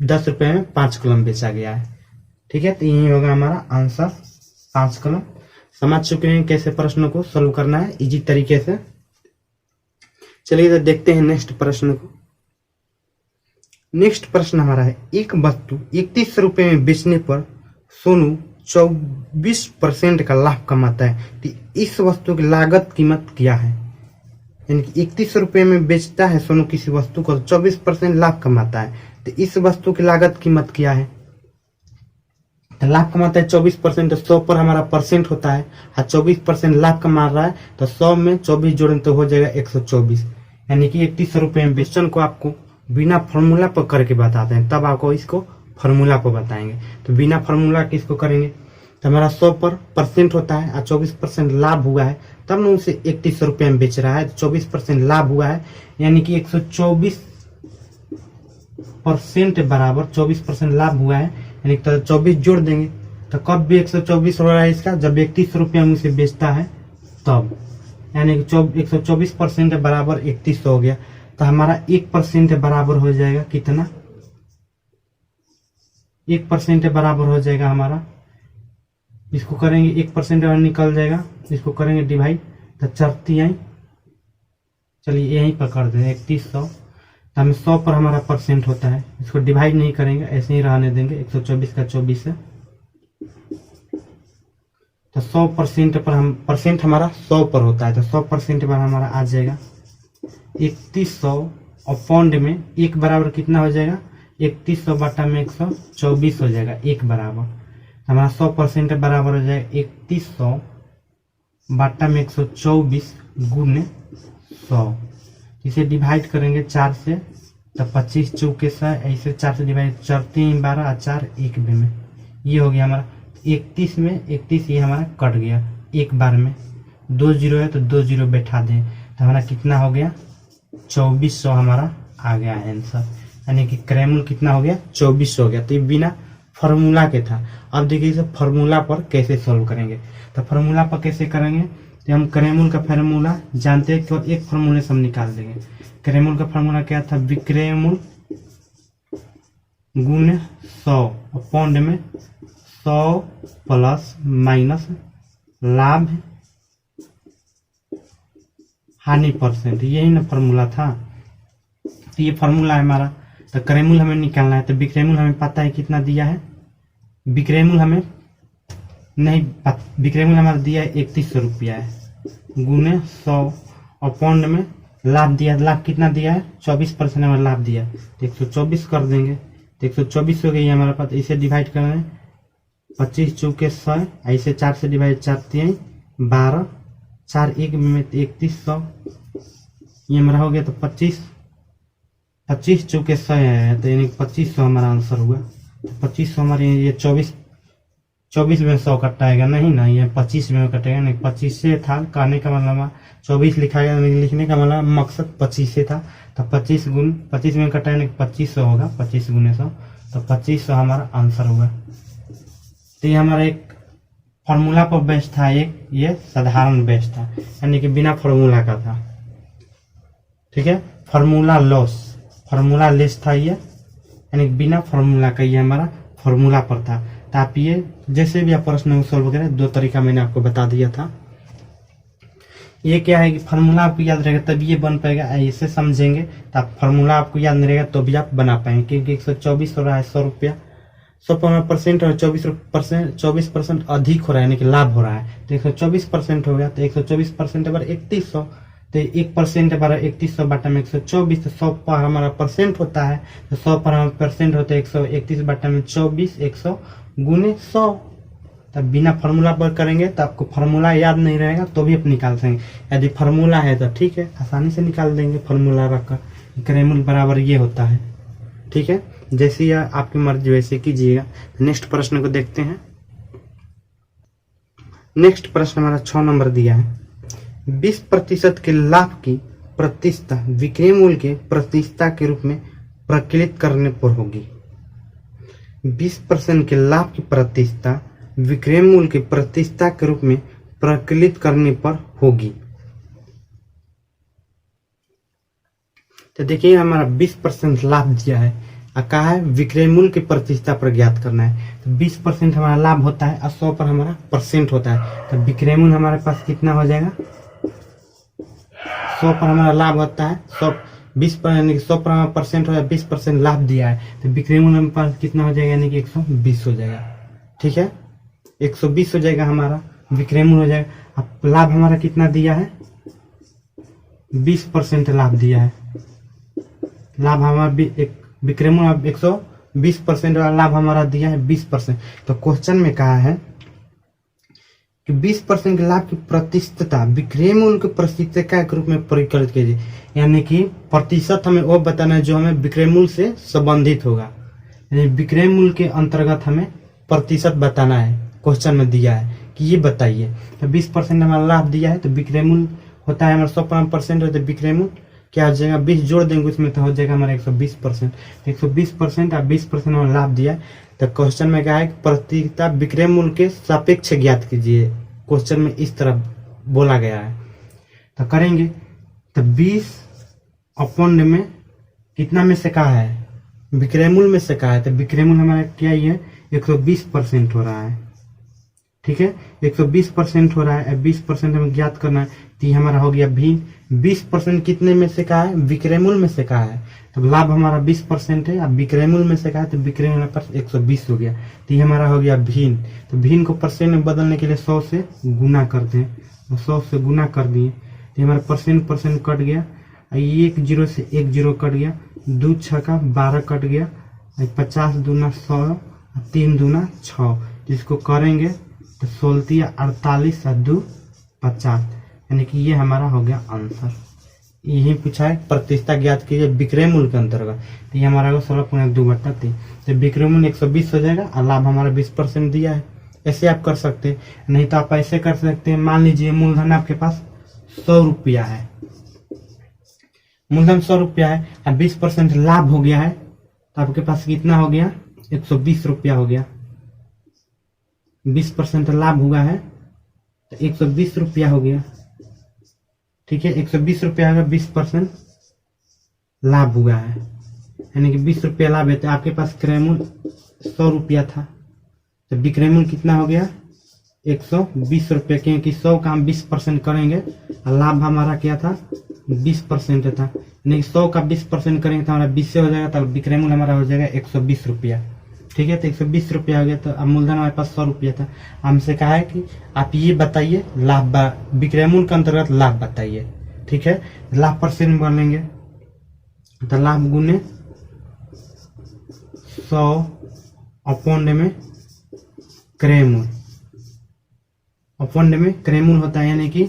10 रुपये में 5 कलम बेचा गया है। ठीक है, तो यही होगा हमारा आंसर 5 कलम। समझ चुके हैं कैसे प्रश्नों को सोल्व करना है इजी तरीके से। चलिए तो देखते हैं नेक्स्ट प्रश्न को। नेक्स्ट प्रश्न हमारा है, एक वस्तु 31 रुपये में बेचने पर सोनू 24% का लाभ कमाता है, तो इस वस्तु की लागत कीमत क्या है? यानी कि 31 रुपये में बेचता है सोनू किसी वस्तु को, 24% लाभ कमाता है, तो इस वस्तु की लागत कीमत क्या है? तो लाभ कमाता है 24%, तो 100 पर हमारा परसेंट होता है। 24% लाभ कमा रहा है तो 100 में 24 जोड़ें तो हो जाएगा 124। यानी कि 31 रुपये में क्वेश्चन को आपको बिना फॉर्मूला पर करके बताते हैं, तब आपको इसको फॉर्मूला पर बताएंगे। तो बिना फॉर्मूला के इसको करेंगे तो हमारा 100 पर परसेंट होता है और 24% लाभ हुआ है, तब ना उसे 31 रुपये में बेच रहा है। 24% लाभ हुआ है, यानी कि 124% बराबर 24% लाभ हुआ है, यानी कि 24 जोड़ देंगे तो कब भी 124 हो रहा है इसका, जब 31 रुपये में उसे बेचता है तब। यानी कि 124% बराबर 31 हो गया। तो हमारा 1% बराबर हो जाएगा कितना? 1% बराबर हो जाएगा हमारा, इसको करेंगे 1% निकल जाएगा, इसको करेंगे डिवाइड तो 4 चलिए यहीं पर कर दें 3100। तो हमें 100 पर हमारा परसेंट होता है, इसको डिवाइड नहीं करेंगे, ऐसे ही रहने देंगे। 124 का 24 है तो 100% पर हम परसेंट हमारा 100 पर होता है, तो 100% पर हमारा आ जाएगा 3100 और पौंड में 1 बराबर कितना हो जाएगा? 3100 बटा में 124 हो जाएगा 1 बराबर। तो हमारा 100% बराबर हो जाएगा 3100 बटा में 124 गुने 100। इसे डिवाइड करेंगे 4 से तो 25 चौके 100, ऐसे 4 से डिवाइड 4 3 12 और 4 1 में ये हो गया हमारा 31 में 31, ये हमारा कट गया एक बार में। 2 जीरो है तो 2 जीरो बैठा दें तो हमारा कितना हो गया? 2400 हमारा आ गया आंसर। यानी कि क्रयमूल्य कितना हो गया? 2400 हो गया। तो ये बिना फॉर्मूला के था। अब देखिए इसे फॉर्मूला पर कैसे सोल्व करेंगे। तो फॉर्मूला पर कैसे करेंगे, तो हम क्रयमूल्य का फॉर्मूला जानते हैं, केवल एक फॉर्मूले से हम निकाल देंगे। क्रयमूल्य का फॉर्मूला क्या था? विक्रयमूल्य गुणे 100 और पौंड में 100 प्लस माइनस लाभ हानि परसेंट, यही ना फॉर्मूला था। तो ये फॉर्मूला है हमारा। तो क्रयमूल्य हमें निकालना है, तो विक्रयमूल्य हमें पता है कितना दिया है। विक्रयमूल्य हमें नहीं, विक्रयमूल्य हमारा दिया है 3100 रुपया है, गुने 100 और पौंड में लाभ दिया, लाभ कितना दिया है? 24% हमारा लाभ दिया है, तो 124 कर देंगे तो 124 हो गई हमारे पास। इसे डिवाइड कर रहे हैं 25 चौके 100, ऐसे 4 से डिवाइड 4 3 12 4 1 में 3100 ये हमारा हो गया। तो 25 चौके 100 है, तो यानी 2500 हमारा आंसर हुआ। 2500 हमारे ये 24 में 100 कटाएगा नहीं ना, ये 25 में कटेगा नहीं। 25 से था कहने का मतलब 24 लिखा गया, लिखने का मतलब मकसद 25 से था। तो 25 में कटाएगा 2500 होगा, 25 गुने 100, तो 2500 हमारा आंसर हुआ। तो ये हमारा एक फॉर्मूला पर बेस्ड था, एक ये साधारण बेस्ड था, यानी कि बिना फॉर्मूला का था। ठीक है, फॉर्मूला लेस था ये, यानी बिना फॉर्मूला का ये हमारा फॉर्मूला पर था। तो आप ये जैसे भी आप प्रश्न सोल्व करें, 2 तरीका मैंने आपको बता दिया था। ये क्या है कि फॉर्मूला आपको याद रहेगा तभी ये बन पाएगा, ऐसे समझेंगे तो आप फॉर्मूला आपको याद नहीं रहेगा तो भी आप बना पाएंगे। क्योंकि 124 हो रहा है 100 रुपया, 100% और 24% अधिक हो रहा है, यानी कि लाभ हो रहा है, तो 124% हो गया। तो 124% बार 3100, तो 1% बार 3100 बटा में 124, तो 100 पर हमारा परसेंट होता है, तो 100 पर हमारा परसेंट होता है 131 बटा में 24, 100 गुने 100। तब बिना फॉर्मूला पर करेंगे तो आपको फॉर्मूला याद नहीं रहेगा तो भी आप निकाल सकेंगे। यदि फॉर्मूला है तो ठीक है, आसानी से निकाल देंगे फॉर्मूला रखकर। क्रयमूल्य बराबर ये होता है। ठीक है, जैसे आपकी मर्जी वैसे कीजिएगा। नेक्स्ट प्रश्न को देखते हैं। नेक्स्ट प्रश्न हमारा 6 नंबर दिया है, 20% के लाभ की प्रतिशतता विक्रय मूल्य के प्रतिशतता के रूप में प्रकलित करने पर होगी। 20% के लाभ की प्रतिशतता विक्रय मूल्य के प्रतिशतता के रूप में प्रकलित करने पर होगी। तो देखिए हमारा 20% लाभ दिया है और कहा है विक्रय मूल्य की प्रतिशतता पर ज्ञात करना है। तो 20% हमारा लाभ होता है और 100 पर हमारा परसेंट होता है। तो विक्रय मूल्य हमारे पास कितना हो जाएगा, 100 पर हमारा लाभ होता है 100 पर यानी कि 100 पर हमारा परसेंट हो जाए, 20% लाभ दिया है तो विक्रय मूल्य हमारे पास कितना हो जाएगा यानी कि 120 हो जाएगा। ठीक है, 120 हो जाएगा हमारा विक्रय मूल्य हो जाएगा। अब लाभ हमारा कितना दिया है, 20% लाभ दिया है। लाभ हमारा विक्रय मूल्य 120% वाला लाभ हमारा दिया है 20%। तो क्वेश्चन में कहा है कि 20% के लाभ की प्रतिशतता विक्रय मूल्य के प्रतिशतता के रूप में परिकलित कीजिए। यानी कि प्रतिशत हमें वो बताना है जो हमें विक्रय मूल्य से संबंधित होगा, यानी विक्रय मूल्य के अंतर्गत हमें प्रतिशत बताना है। क्वेश्चन में दिया है कि ये बताइए। तो 20% हमारा लाभ दिया है तो विक्रय मूल्य होता है हमारा 100% होता है विक्रय मूल्य क्या हो जाएगा, 20 जोड़ देंगे उसमें तो हो जाएगा हमारा 120%। 120% और 20% हमारा लाभ दिया है। तो क्वेश्चन में क्या है प्रतिशतता विक्रय मूल्य के सापेक्ष ज्ञात कीजिए। क्वेश्चन में इस तरह बोला गया है तो करेंगे। तो 20 में कितना में से कहा है, विक्रय मूल्य में से कहा है। तो विक्रय मूल्य हमारा क्या ही है 120% हो रहा है। ठीक है, 120% हो रहा है, 20% हमें ज्ञात करना है तो ये हमारा हो गया भिन्न। 20% कितने में से कहा है, विक्रय मूल्य में से कहा है। तो लाभ हमारा 20% है, अब विक्रय मूल्य में से कहा है तो विक्रय मूल्य पर 120 हो गया तो ये हमारा हो गया भिन्न। तो भिन्न को परसेंट में बदलने के लिए 100 से गुना करते हैं, 100 से गुना कर दिए तो हमारा परसेंट कट गया, 1 0 से 1 0 कट गया, 2 6 का 12 कट गया, 50 दूना 100, 3 दूना 6, जिसको करेंगे तो 16 48 और 2 50, यानी कि ये हमारा हो गया आंसर। यही पूछा है प्रतिशतता ज्ञात कीजिए विक्रय मूल्य के अंतर्गत। तो ये हमारा 16.2/3। तो विक्रय मूल्य 120 हो जाएगा और लाभ हमारा 20% दिया है। ऐसे आप कर सकते हैं, नहीं तो आप ऐसे कर सकते हैं। मान लीजिए मूलधन आपके पास 100 रुपया है, मूलधन 100 रुपया है और 20% लाभ हो गया है तो आपके पास कितना हो गया, 120 रुपया हो गया। 20% लाभ हुआ है तो 120 रुपया हो गया। ठीक है, 120 रुपया होगा, 20% लाभ हुआ है यानी कि 20 रुपया लाभ है। तो आपके पास क्रय मूल्य 100 रुपया था तो विक्रय मूल्य कितना हो गया 120 रुपया, क्योंकि 100 का हम 20% करेंगे और लाभ हमारा क्या था 20% था, यानी 100 का 20% करेंगे तो हमारा 20 से हो जाएगा तो विक्रय मूल्य हमारा हो जाएगा 120 रुपया। ठीक है, तो 120 रुपया हो गया। तो अब मूलधन हमारे पास 100 रुपया था। हमसे कहा है कि आप ये बताइए लाभ विक्रय मूल्य के अंतर्गत लाभ बताइए। ठीक है, लाभ परसेंट में बोलेंगे तो लाभ गुने 100 में क्रय मूल्य, में क्रय मूल्य होता है, यानी कि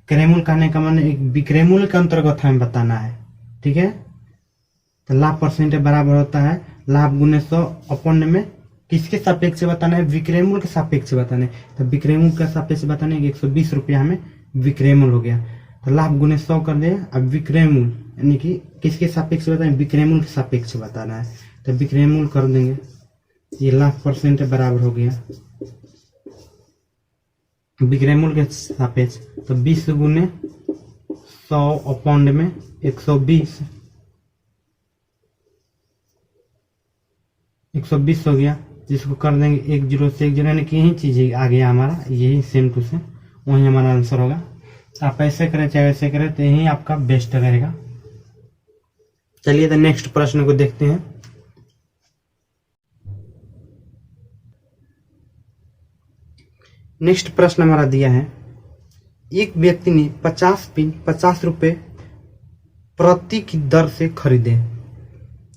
क्रय मूल्य कहने का मतलब एक विक्रय मूल्य के अंतर्गत हमें बताना है। ठीक है, तो लाभ परसेंट बराबर होता है लाभ गुने 100 में किसके सापेक्ष से बताना है, विक्रय मूल्य के सापेक्ष से बताना है। तो विक्रय मूल्य के सापेक्ष से बताने 120 रुपया हमें विक्रय मूल्य हो गया। तो लाभ गुने 100 कर दे। अब विक्रय मूल्य यानी कि किसके सापेक्ष से बताना है, विक्रय मूल्य के सापेक्ष से बताना है। तो विक्रय मूल्य कर देंगे, ये लाभ परसेंट बराबर हो गया विक्रय मूल्य के सापेक्ष। तो 20 गुने 100 में 120 हो गया, जिसको कर देंगे 1 0 से 1 0, यानी कि यही चीज आ गया हमारा, यही सेम टू सेम वही हमारा आंसर होगा। आप ऐसे करें चाहे वैसे करें तो यही आपका बेस्ट रहेगा। चलिए तो नेक्स्ट प्रश्न को देखते हैं। नेक्स्ट प्रश्न हमारा दिया है, एक व्यक्ति ने 50 पिन 50 रुपए प्रति की दर से खरीदे।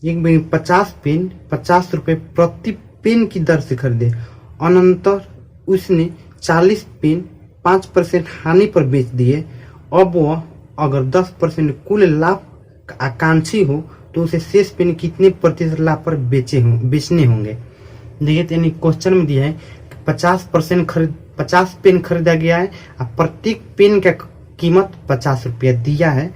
एक व्यक्ति 50 पिन 50 रुपए प्रति पिन की दर से खरीदे, अनंतर उसने 40 पिन 5% हानि पर बेच दिए। अब वह अगर 10% कुल लाभ का आकांक्षी हो तो उसे शेष पिन कितने प्रतिशत लाभ पर बेचने होंगे। देखिए, यानी क्वेश्चन में दिया है कि 50 पेन खरीदा गया है और प्रत्येक पेन का कीमत 50 रुपया दिया है।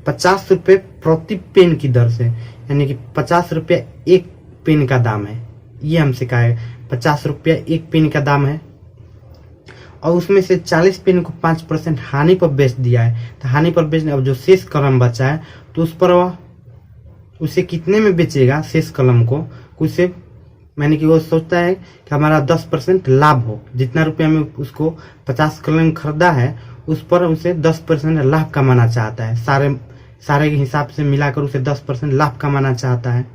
50 रुपये प्रति पेन की दर से, यानी कि 50 रुपया एक पेन का दाम है, ये हमसे कहा है 50 रुपया एक पेन का दाम है। और उसमें से 40 पेन को 5% हानि पर बेच दिया है। तो हानि पर बेचने, अब जो शेष कलम बचा है तो उस पर वह उसे कितने में बेचेगा शेष कलम को, उसे मैंने कि वो सोचता है कि हमारा 10% लाभ हो। जितना रुपया में उसको 50 कलम खरीदा है उस पर उसे 10% लाभ कमाना चाहता है। सारे के हिसाब से मिलाकर उसे 10% लाभ कमाना चाहता है।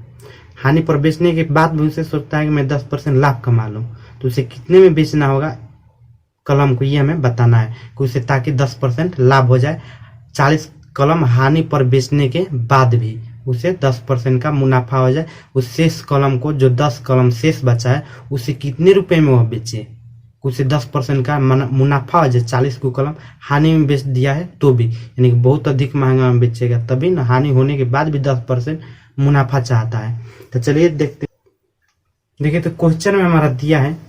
हानि पर बेचने के बाद भी उसे सोचता है कि मैं 10% लाभ कमा लूँ। तो उसे कितने में बेचना होगा कलम को, ये हमें बताना है कि उसे, ताकि 10% लाभ हो जाए। 40 कलम हानि पर बेचने के बाद भी उसे 10% का मुनाफा हो जाए। उस शेष कलम को, जो 10 कलम शेष बचा है, उसे कितने रुपए में वह बेचे, उसे 10% का मुनाफा हो जाए। 40 को कलम हानि में बेच दिया है तो भी, यानी कि बहुत अधिक महंगा में बेचेगा तभी ना, हानि होने के बाद भी 10% मुनाफा चाहता है। तो चलिए देखते, देखिए तो क्वेश्चन में हमारा दिया है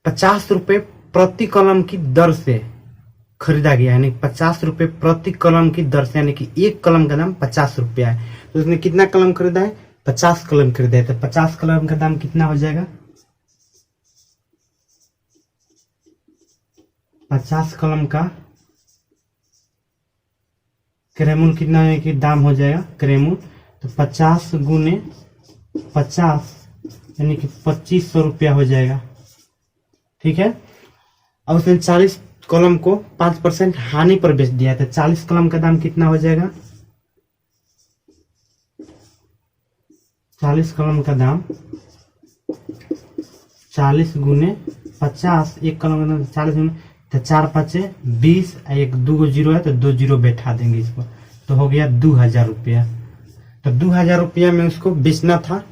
50 रुपये प्रति कलम की दर से खरीदा गया, यानी 50 रुपये प्रति कलम की दर से, यानी कि एक कलम का दाम 50 रुपया है। तो उसने कितना कलम खरीदा है, 50 कलम खरीदा है। तो 50 कलम का दाम कितना हो जाएगा, 50 कलम का क्रयमूल्य कितना है कि दाम हो जाएगा क्रयमूल्य, तो 50 गुने 50 यानी कि 2500 रुपया हो जाएगा। ठीक है। और उसने 40 कलम को 5% हानि पर बेच दिया था। 40 कलम का दाम कितना हो जाएगा, 40 कलम का दाम 40 गुने 50, एक कलम का दाम 40 गुने, तो 4 5 20, एक 2 जीरो है तो 2 जीरो बैठा देंगे इसको, तो हो गया 2000 रुपया। तो 2000 रुपया में उसको बेचना था,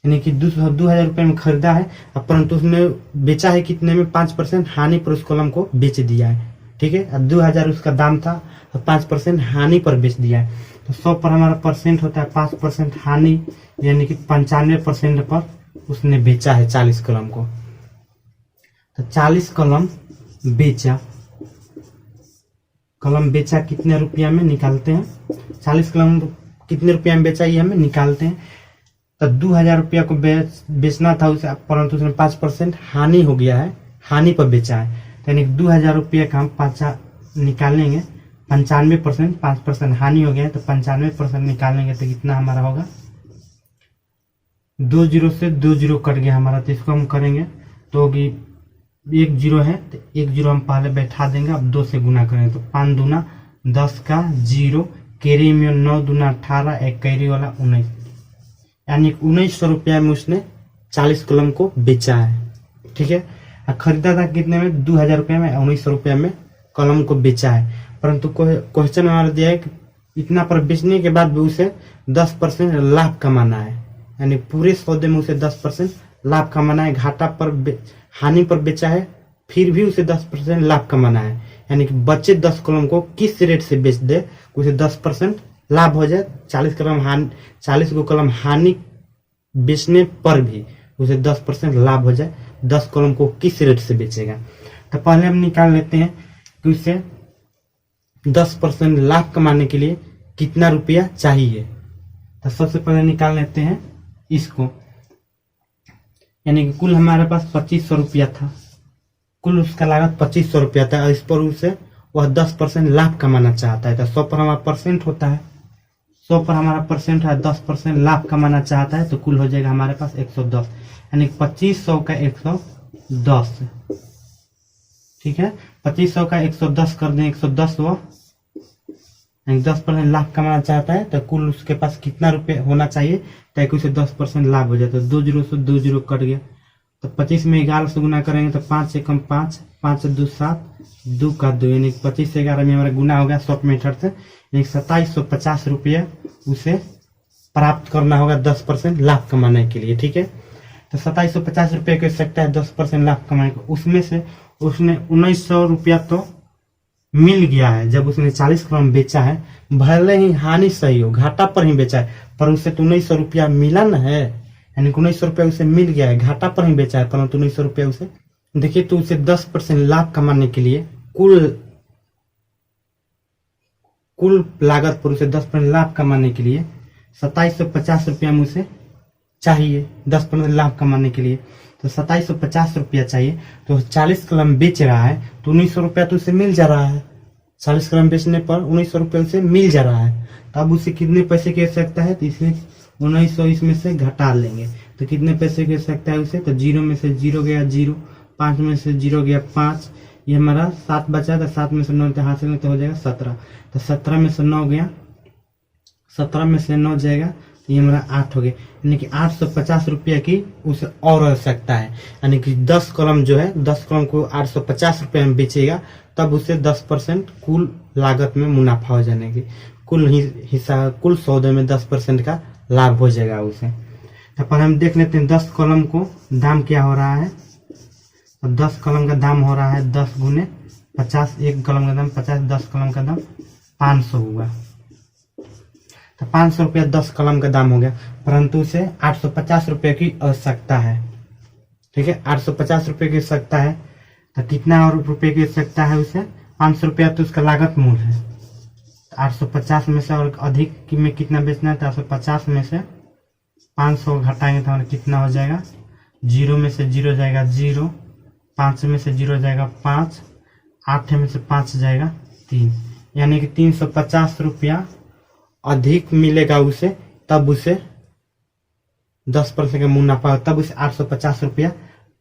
यानी कि 2000 रुपये में खरीदा है, परंतु उसने बेचा है कितने में, 5% हानि पर उस कलम को बेच दिया है। ठीक है। 2000 उसका दाम था और 5% हानि पर बेच दिया है। तो 100 पर हमारा परसेंट होता है 5% हानि, यानी कि 95% पर उसने बेचा है 40 कलम को। तो 40 कलम बेचा कितने रुपया में निकालते हैं, 40 कलम कितने रुपया में बेचा ये हमें निकालते हैं। तो 2000 रुपया को बेचना था उसे, परंतु उसने 5% हानि हो गया है, हानि पर बेचा है। तो यानी 2000 रुपया का हम 5 निकालेंगे, 95%, 5% हानि हो गया है तो 95% निकालेंगे तो कितना हमारा होगा, 2 जीरो से 2 जीरो कट गया हमारा, तो इसको हम करेंगे तो होगी 1 जीरो है तो 1 जीरो हम पहले बैठा देंगे, अब 2 से गुना करेंगे तो 5 दूना 10 का जीरो, कैरी में 9 दूना 18, एक कैरी वाला 19, यानी 1900 रुपया में उसने 40 कलम को बेचा है। ठीक है। खरीदा था कितने में, 2000 रुपया में, 1900 रुपया में कलम को बेचा है। परंतु क्वेश्चन हमारा दिया है कि इतना पर बेचने के बाद भी उसे 10% लाभ कमाना है, यानी पूरे सौदे में उसे 10% लाभ कमाना है। घाटा पर हानि पर बेचा है फिर भी उसे 10% लाभ कमाना है, यानी कि बचे 10 कलम को किस रेट से बेच दे उसे 10% लाभ हो जाए। 40 को कलम हानि बेचने पर भी उसे 10% लाभ हो जाए। 10 कलम को किस रेट से बेचेगा, तो पहले हम निकाल लेते हैं कि उसे 10% लाभ कमाने के लिए कितना रुपया चाहिए। तो सबसे पहले निकाल लेते हैं इसको, यानी कि कुल हमारे पास 2500 रुपया था, कुल उसका लागत 2500 रुपया था। इस पर उसे वह 10% लाभ कमाना चाहता है। तो 100 पर हमारा परसेंट होता है, 100 पर हमारा परसेंट है, 10% लाभ कमाना चाहता है तो कुल हो जाएगा हमारे पास 110, यानी 2500 का 110। ठीक है। 2500 का 110 कर दें, 110 वो 10% लाभ कमाना चाहता है तो कुल उसके पास कितना रुपए होना चाहिए ताकि उसे 10% लाभ हो जाए। तो 2 जीरो से 2 जीरो कट गया, तो 25 में 11 से गुना करेंगे तो 5 से कम 5, 5 से 2 7, 2 का 2, यानी 25 से 11 में हमारा गुना हो गया शॉर्ट मेथड से, यानी 2750 रुपये उसे प्राप्त करना होगा 10% लाभ कमाने के लिए। ठीक है। तो 2750 रुपये की आवश्यकता है 10% लाभ कमाने को। उसमें से उसने 1900 रुपया तो मिल गया है जब उसने 40 कलम बेचा है, भले ही हानि सही हो, घाटा पर ही बेचा है, पर उसे तो 1900 रुपया मिला न है, यानी 1900 रुपया उसे मिल गया है, घाटा पर ही बेचा है, परंतु 1900 रुपया उसे, देखिए तो उसे 10% लाभ कमाने के लिए कुल कुल लागत पर उसे 10% लाभ कमाने के लिए 2750 रुपया मुझसे चाहिए 10% लाभ कमाने के लिए। तो 2750 रुपया चाहिए, तो 40 कलम बेच रहा है तो 1900 रुपया तो उसे मिल जा रहा है। 40 कलम बेचने पर 1900 रुपया उसे मिल जा रहा है। तो अब उसे कितने पैसे की आवश्यकता है, तो इसमें 1900 इसमें से घटा लेंगे तो कितने पैसे की आवश्यकता है उसे, तो 0 में से 0 गया 0, 5 में से 0 गया 5, ये हमारा 7 बचा, तो 7 में से 9 हाथ में तो हो जाएगा 17, तो 17 में से 9 गया, 17 में से 9 जाएगा तो ये हमारा 8 हो गया, यानी कि 850 रुपया की उसे और आवश्यकता है। यानी कि 10 कलम जो है 10 कलम को 850 रुपया में बेचेगा तब उसे 10% कुल लागत में मुनाफा हो जाने की, कुल हिस्सा कुल सौदे में 10% का लाभ हो जाएगा उसे। तो पर हम देख लेते हैं 10 कलम को दाम क्या हो रहा है। तो 10 कलम का दाम हो रहा है 10 गुने 50, एक कलम का दाम 50, 10 कलम का दाम 500 हुआ। तो 500 रुपया 10 कलम का दाम हो गया, परंतु उसे 850 रुपये की आवश्यकता है। ठीक है, 850 रुपये की आवश्यकता है, तो कितना और रुपये की आवश्यकता है उसे, 500 रुपया तो उसका लागत मूल है। तो 850 में से और अधिक में कितना बेचना है, तो 850 में से 500 घटाएंगे तो हमारा कितना हो जाएगा, 0 में से 0 जाएगा 0, 5 में से 0 जाएगा 5, 8 में से 5 जाएगा 3, यानी कि 350 रुपया अधिक मिलेगा उसे, तब उसे 10% का मुनाफा, तब उसे 850 रुपया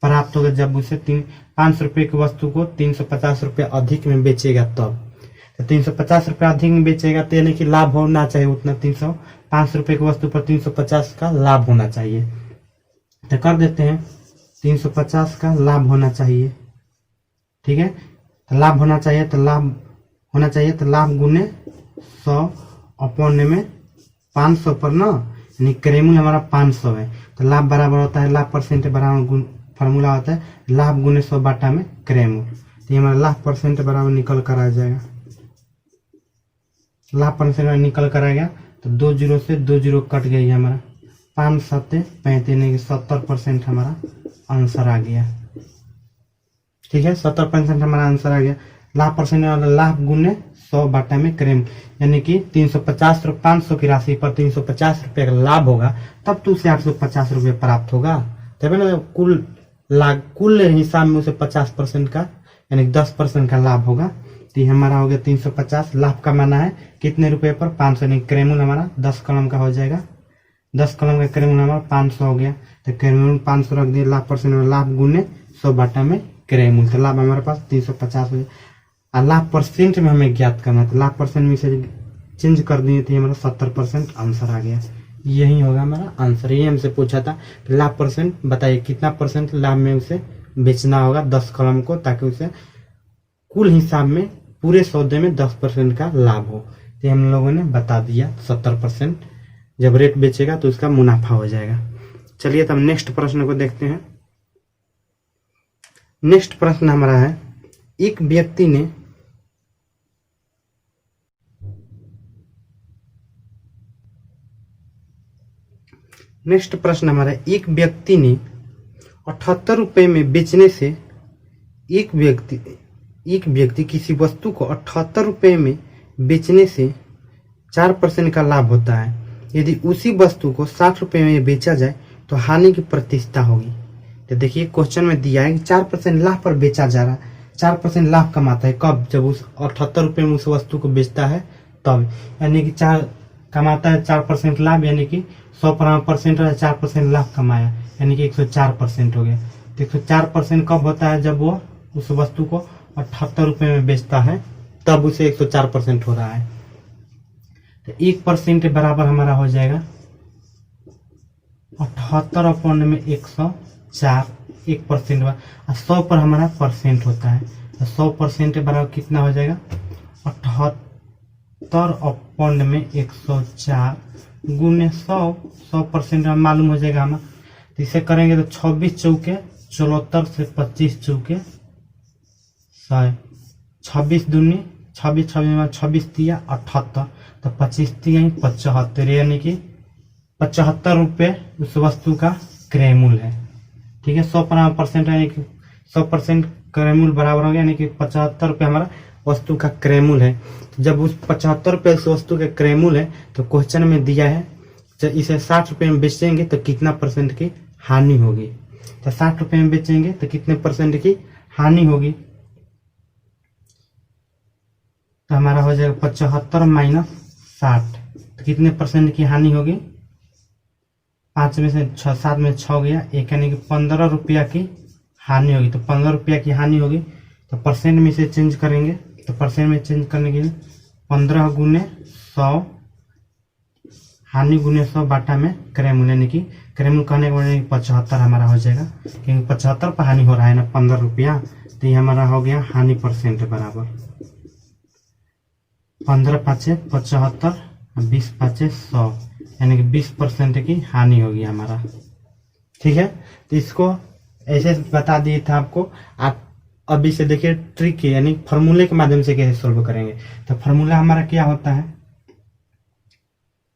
प्राप्त होगा। जब उसे 500 रुपये की वस्तु को 350 रुपया अधिक में बेचेगा तब, तो 350 रुपया अधिक में बेचेगा तो यानी कि लाभ होना चाहिए उतना, 500 रुपये की वस्तु पर 350 का लाभ होना चाहिए। तो कर देते हैं 350 का लाभ होना चाहिए। ठीक है, तो लाभ होना चाहिए, तो लाभ होना चाहिए, तो लाभ गुने 100 अपॉन में 500 पर ना, यानी क्रेमूल हमारा 500 है, तो लाभ बराबर होता है लाभ परसेंट बराबर फार्मूला होता है लाभ गुने 100 बाटा में क्रेमूल। तो ये हमारा लाभ परसेंट बराबर निकल कर आ जाएगा, लाभ परसेंट निकल कर आ गया, तो 2 जीरो से 2 जीरो कट गया हमारा, 5 7 35 यानी 70% हमारा आंसर आ गया। ठीक है, 70% हमारा आंसर आ गया। लाभ परसेंट वाला लाभ गुने 100 बाटा में क्रेम, यानी कि 350 500 की राशि पर 350 रुपये का लाभ होगा तब तो उसे 850 रुपये प्राप्त होगा। तब ना कुल हिसाब में उसे 50% का यानी 10% का लाभ होगा। तो ये हमारा हो गया 350, लाभ कमाना है कितने रुपए पर, 500, यानी क्रेमूल हमारा 10 कलम का हो जाएगा, 10 कलम का क्रेमूल हमारा 500 हो गया। तो क्रेमूल 500 रख दिए, लाभ परसेंट में लाभ गुने 100 बाटा में क्रेमूल, तो लाभ हमारे पास 350 हो गया। और लाभ परसेंट में हमें ज्ञात करना है, तो लाभ परसेंट में से चेंज कर दिए तो हमारा 70% आंसर आ गया। यही होगा हमारा आंसर। यही हमसे पूछा था लाभ परसेंट बताइए कितना परसेंट लाभ में उसे बेचना होगा 10 कलम को, ताकि उसे कुल हिसाब में पूरे सौदे में 10% का लाभ हो। तो हम लोगों ने बता दिया 70% जब रेट बेचेगा तो उसका मुनाफा हो जाएगा। चलिए तब नेक्स्ट प्रश्न को देखते हैं। नेक्स्ट प्रश्न हमारा है, एक व्यक्ति ने नेक्स्ट प्रश्न हमारा, एक व्यक्ति ने 78 रुपये में बेचने से एक व्यक्ति किसी वस्तु को 78 रुपये में बेचने से 4% का लाभ होता है। यदि उसी वस्तु को 60 रुपये में बेचा जाए तो हानि की प्रतिशतता होगी। तो देखिए क्वेश्चन में दिया है कि 4% लाभ पर बेचा जा रहा है, 4% लाभ कमाता है कब, जब उस 78 रुपये में उस वस्तु को बेचता है तब, यानी कि 4 कमाता है 4% लाभ, यानी कि 100% 4% लाभ कमाया, यानी कि 104% हो गया। तो 104% कब होता है, जब वो उस वस्तु को 78 रुपये में बेचता है तब उसे 104% हो रहा है। तो 1% बराबर हमारा हो जाएगा 78 अपॉन में 104, 1% और 100 पर हमारा परसेंट होता है, तो 100% बराबर कितना हो जाएगा 78 अपॉन में 104 गुने 100% मालूम हो जाएगा हमें। तो इसे करेंगे तो 26 चौके 74 से 25 चौके 100, 26 दूनी 26 दिया 78, तो 25 दिया 75, यानी कि 75 रुपये उस वस्तु का क्रेमूल है। ठीक है, 100% यानी कि 100% क्रेमूल बराबर हो गया, यानी कि 75 रुपये हमारा वस्तु का क्रय मूल्य है। तो जब उस 75 रुपये उस वस्तु का क्रय मूल्य है तो क्वेश्चन में दिया है जब इसे 60 रुपये में बेचेंगे तो कितना परसेंट की हानि होगी। तो 60 रुपये में बेचेंगे तो कितने परसेंट की हानि होगी। तो हमारा हो जाएगा 75 माइनस 60, तो कितने परसेंट की हानि होगी। 5 में से 6, 7 में 6 गया, एक यानी कि 15 रुपया की हानि होगी। तो 15 रुपया की हानि होगी तो परसेंट में से चेंज करेंगे। तो परसेंट में चेंज करने के लिए 15 गुने 100 हानि गुने 100 बाटा में क्रय मूल्य, यानी कि क्रय मूल्य कहने के बाद 75 हमारा हो जाएगा, क्योंकि 75 पर हानि हो रहा है ना 15 रुपया। तो ये हमारा हो गया हानि परसेंट बराबर 15 पाँचे 75, 20 पाँचे 100, यानी कि 20% की हानि होगी हमारा। ठीक है, तो इसको ऐसे बता दिए था आपको। आप अभी से देखिए ट्रिक यानी फॉर्मूले के माध्यम से कैसे सोल्व करेंगे। तो फॉर्मूला हमारा क्या होता है,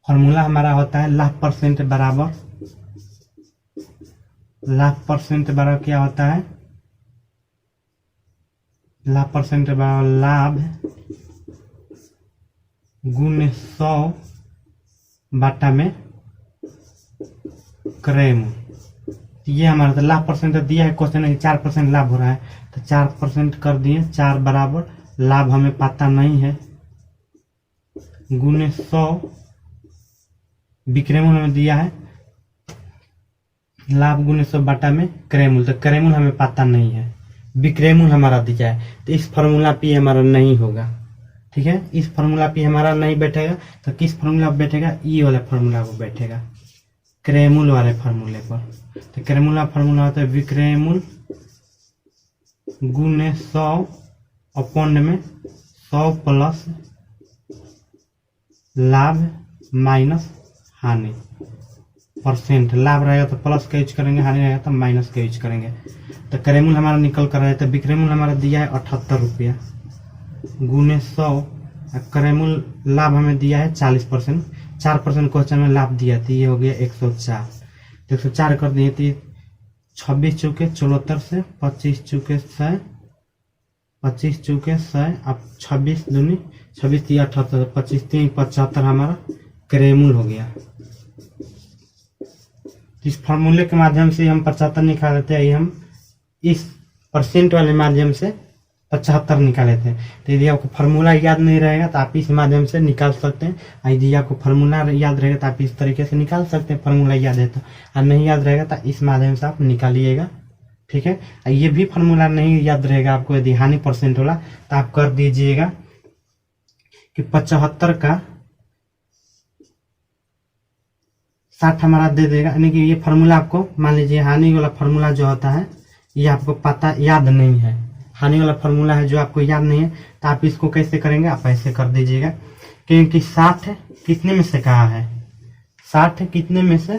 फॉर्मूला हमारा होता है लाभ परसेंट बराबर, लाभ परसेंट बराबर क्या होता है, लाभ परसेंट बराबर लाभ गुने 100 बाटा में क्रय मूल्य। ये हमारा तो लाभ परसेंट दिया है क्वेश्चन में 4% लाभ हो रहा है, तो 4% कर दिए, 4 बराबर लाभ हमें पता नहीं है गुने 100 विक्रय मूल्य हमें दिया है, लाभ गुने 100 बाटा में क्रय मूल्य। तो क्रय मूल्य हमें पता नहीं है, विक्रय मूल्य हमारा दिया है, तो इस फॉर्मूला पे हमारा नहीं होगा। ठीक है, इस फॉर्मूला पे हमारा नहीं बैठेगा। तो किस फॉर्मूला पे बैठेगा, ई वाला फॉर्मूला को बैठेगा, क्रय मूल्य वाले फॉर्मूले पर। तो क्रय मूल्य फॉर्मूला होता है विक्रय मूल्य गुने 100 अपॉन में 100 प्लस लाभ माइनस हानि परसेंट। लाभ रहेगा तो प्लस का यूज करेंगे, हानि रहेगा तो माइनस का यूज करेंगे। तो क्रय मूल्य हमारा निकल कर रहा है, तो विक्रय मूल्य हमारा दिया है 78 रुपया गुने 100, क्रय मूल्य लाभ हमें दिया है 40%, 4% क्वेश्चन में लाभ दिया था, ये हो गया 104। तो 104 कर दिए तो 26 चौके 74 से 25 चौके 100, 25 चौके 100, अब 26 दूनी 26 3 78, 25 3 75 हमारा क्रय मूल्य हो गया। इस फॉर्मूले के माध्यम से हम 75 निकाल लेते हैं, हम इस परसेंट वाले माध्यम से 75 निकाले थे। तो यदि आपको फॉर्मूला याद नहीं रहेगा तो आप इस माध्यम से निकाल सकते हैं। यदि आपको फॉर्मूला याद रहेगा तो आप इस तरीके से निकाल सकते हैं, फॉर्मूला याद है तो। और नहीं याद रहेगा तो इस माध्यम से आप निकालिएगा। ठीक है, ये भी फॉर्मूला नहीं याद रहेगा आपको यदि हानि परसेंट वाला, तो आप कर दीजिएगा कि 75 का 60 हमारा दे देगा, यानी कि ये फॉर्मूला आपको मान लीजिए हानि वाला फॉर्मूला जो होता है ये आपको पता याद नहीं है, हानि वाला फॉर्मूला है जो आपको याद नहीं है, तो आप इसको कैसे करेंगे, आप ऐसे कर दीजिएगा। क्योंकि 60 कितने में से कहा है, 60 कितने में से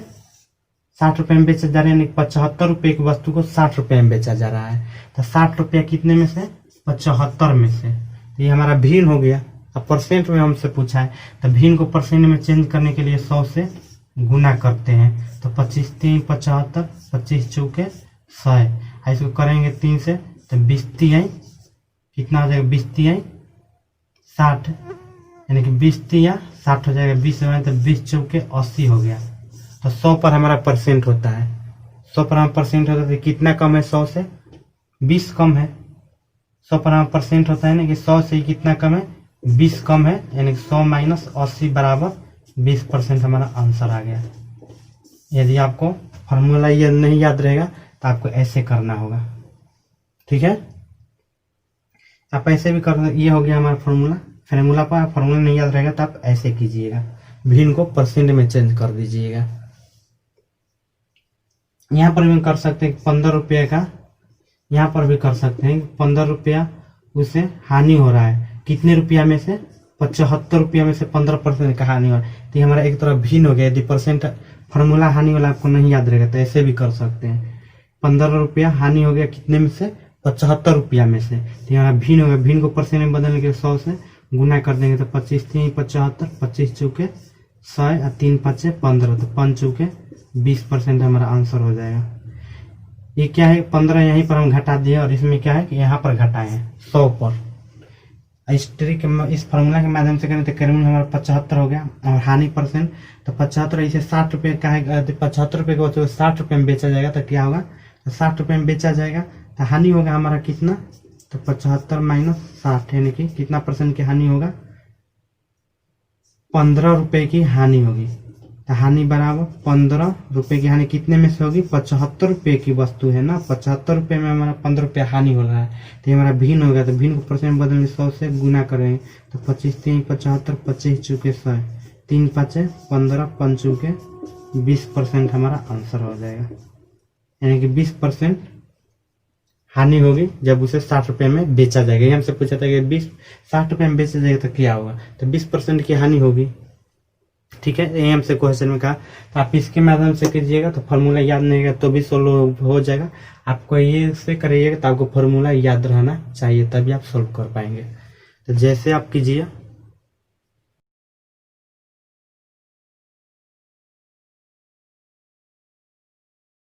60 रुपए में बेचा जा रहा है, यानी 75 रुपए की वस्तु को 60 रुपए में बेचा जा रहा है। तो 60 रुपया कितने में से, 75 में से। तो ये हमारा भिन्न हो गया। अब परसेंट में हमसे पूछा है, तो भिन्न को परसेंट में चेंज करने के लिए 100 से गुना करते हैं। तो 25 3 75, 25 चौके 100, इसको करेंगे 3 से तो 20 तिहाई कितना हो जाएगा, 20 तिहाई 60, यानी कि 20 तिया 60 हो जाएगा, 20 हो तो 20 चौके 80 हो गया। तो 100 पर हमारा परसेंट होता है, 100 पर हमारा परसेंट होता है तो कितना कम है, 100 से 20 कम है। 100 पर हमारा परसेंट होता है ना कि 100 से कितना कम है, 20 कम है, यानी कि 100 माइनस 80 बराबर 20% हमारा आंसर आ गया। यदि आपको फॉर्मूला ये नहीं याद रहेगा तो आपको ऐसे करना होगा। ठीक है, आप ऐसे भी कर, ये हो गया हमारा फॉर्मूला। फॉर्मूला नहीं याद रहेगा तो आप ऐसे कीजिएगा, भिन्न को परसेंट में चेंज कर दीजिएगा। यहाँ पर भी कर सकते हैं 15 रुपये का, यहाँ पर भी कर सकते हैं 15 रुपया उसे हानि हो रहा है, कितने रुपया में से, 75 रुपया में से 15% का हानि हो रहा है। तो हमारा एक तरफ भिन्न हो गया। यदि परसेंट फॉर्मूला हानि वाला आपको नहीं याद रहेगा तो ऐसे भी कर सकते हैं। 15 रुपया हानि हो गया कितने में से, 75 रुपया में से। तो हमारा भिन्न हो गया, भिन्न को परसेंट में बदलने के 100 से गुना कर देंगे तो 25 3 75, 25 चौके 100 और 3 5 15, तो 5 चौके 20% हमारा आंसर हो जाएगा। ये क्या है, 15 यहीं पर हम घटा दिए और इसमें क्या है कि यहाँ पर घटाए हैं 100 पर। इस फार्मूला के माध्यम से करें तो करीबन हमारा 75 हो गया, और हानि परसेंट तो 75 इसे 60 रुपये का है, 75 रुपये को 60 रुपये में बेचा जाएगा तो क्या होगा, तो 60 रुपये में बेचा जाएगा तो हानि होगा हमारा कितना, तो 75 माइनस 60 यानी कि कितना परसेंट की हानि होगा, 15 रुपये की हानि होगी। तो हानि बराबर 15 रुपये की हानि कितने में से होगी, 75 रुपये की वस्तु है ना, 75 रुपये में हमारा 15 रुपये हानि हो रहा है, तो ये हमारा भिन्न होगा। तो भिन्न को परसेंट में बदलने 100 से गुना करें तो 25 3 75, 25 चुके 100, 3 5 15, 5 चुके 20% हमारा आंसर हो जाएगा। यानी कि 20% हानि होगी जब उसे 60 रुपये में बेचा जाएगा। ये हमसे पूछा था कि 60 रुपये में बेचा जाएगा तो क्या होगा, तो 20% की हानि होगी। ठीक है, ये हमसे क्वेश्चन में कहा, तो आप इसके माध्यम से कीजिएगा तो फॉर्मूला याद नहीं रहेगा तो भी सोल्व हो जाएगा। आपको ये से करिएगा तो आपको फॉर्मूला याद रहना चाहिए, तभी आप सोल्व कर पाएंगे। तो जैसे आप कीजिए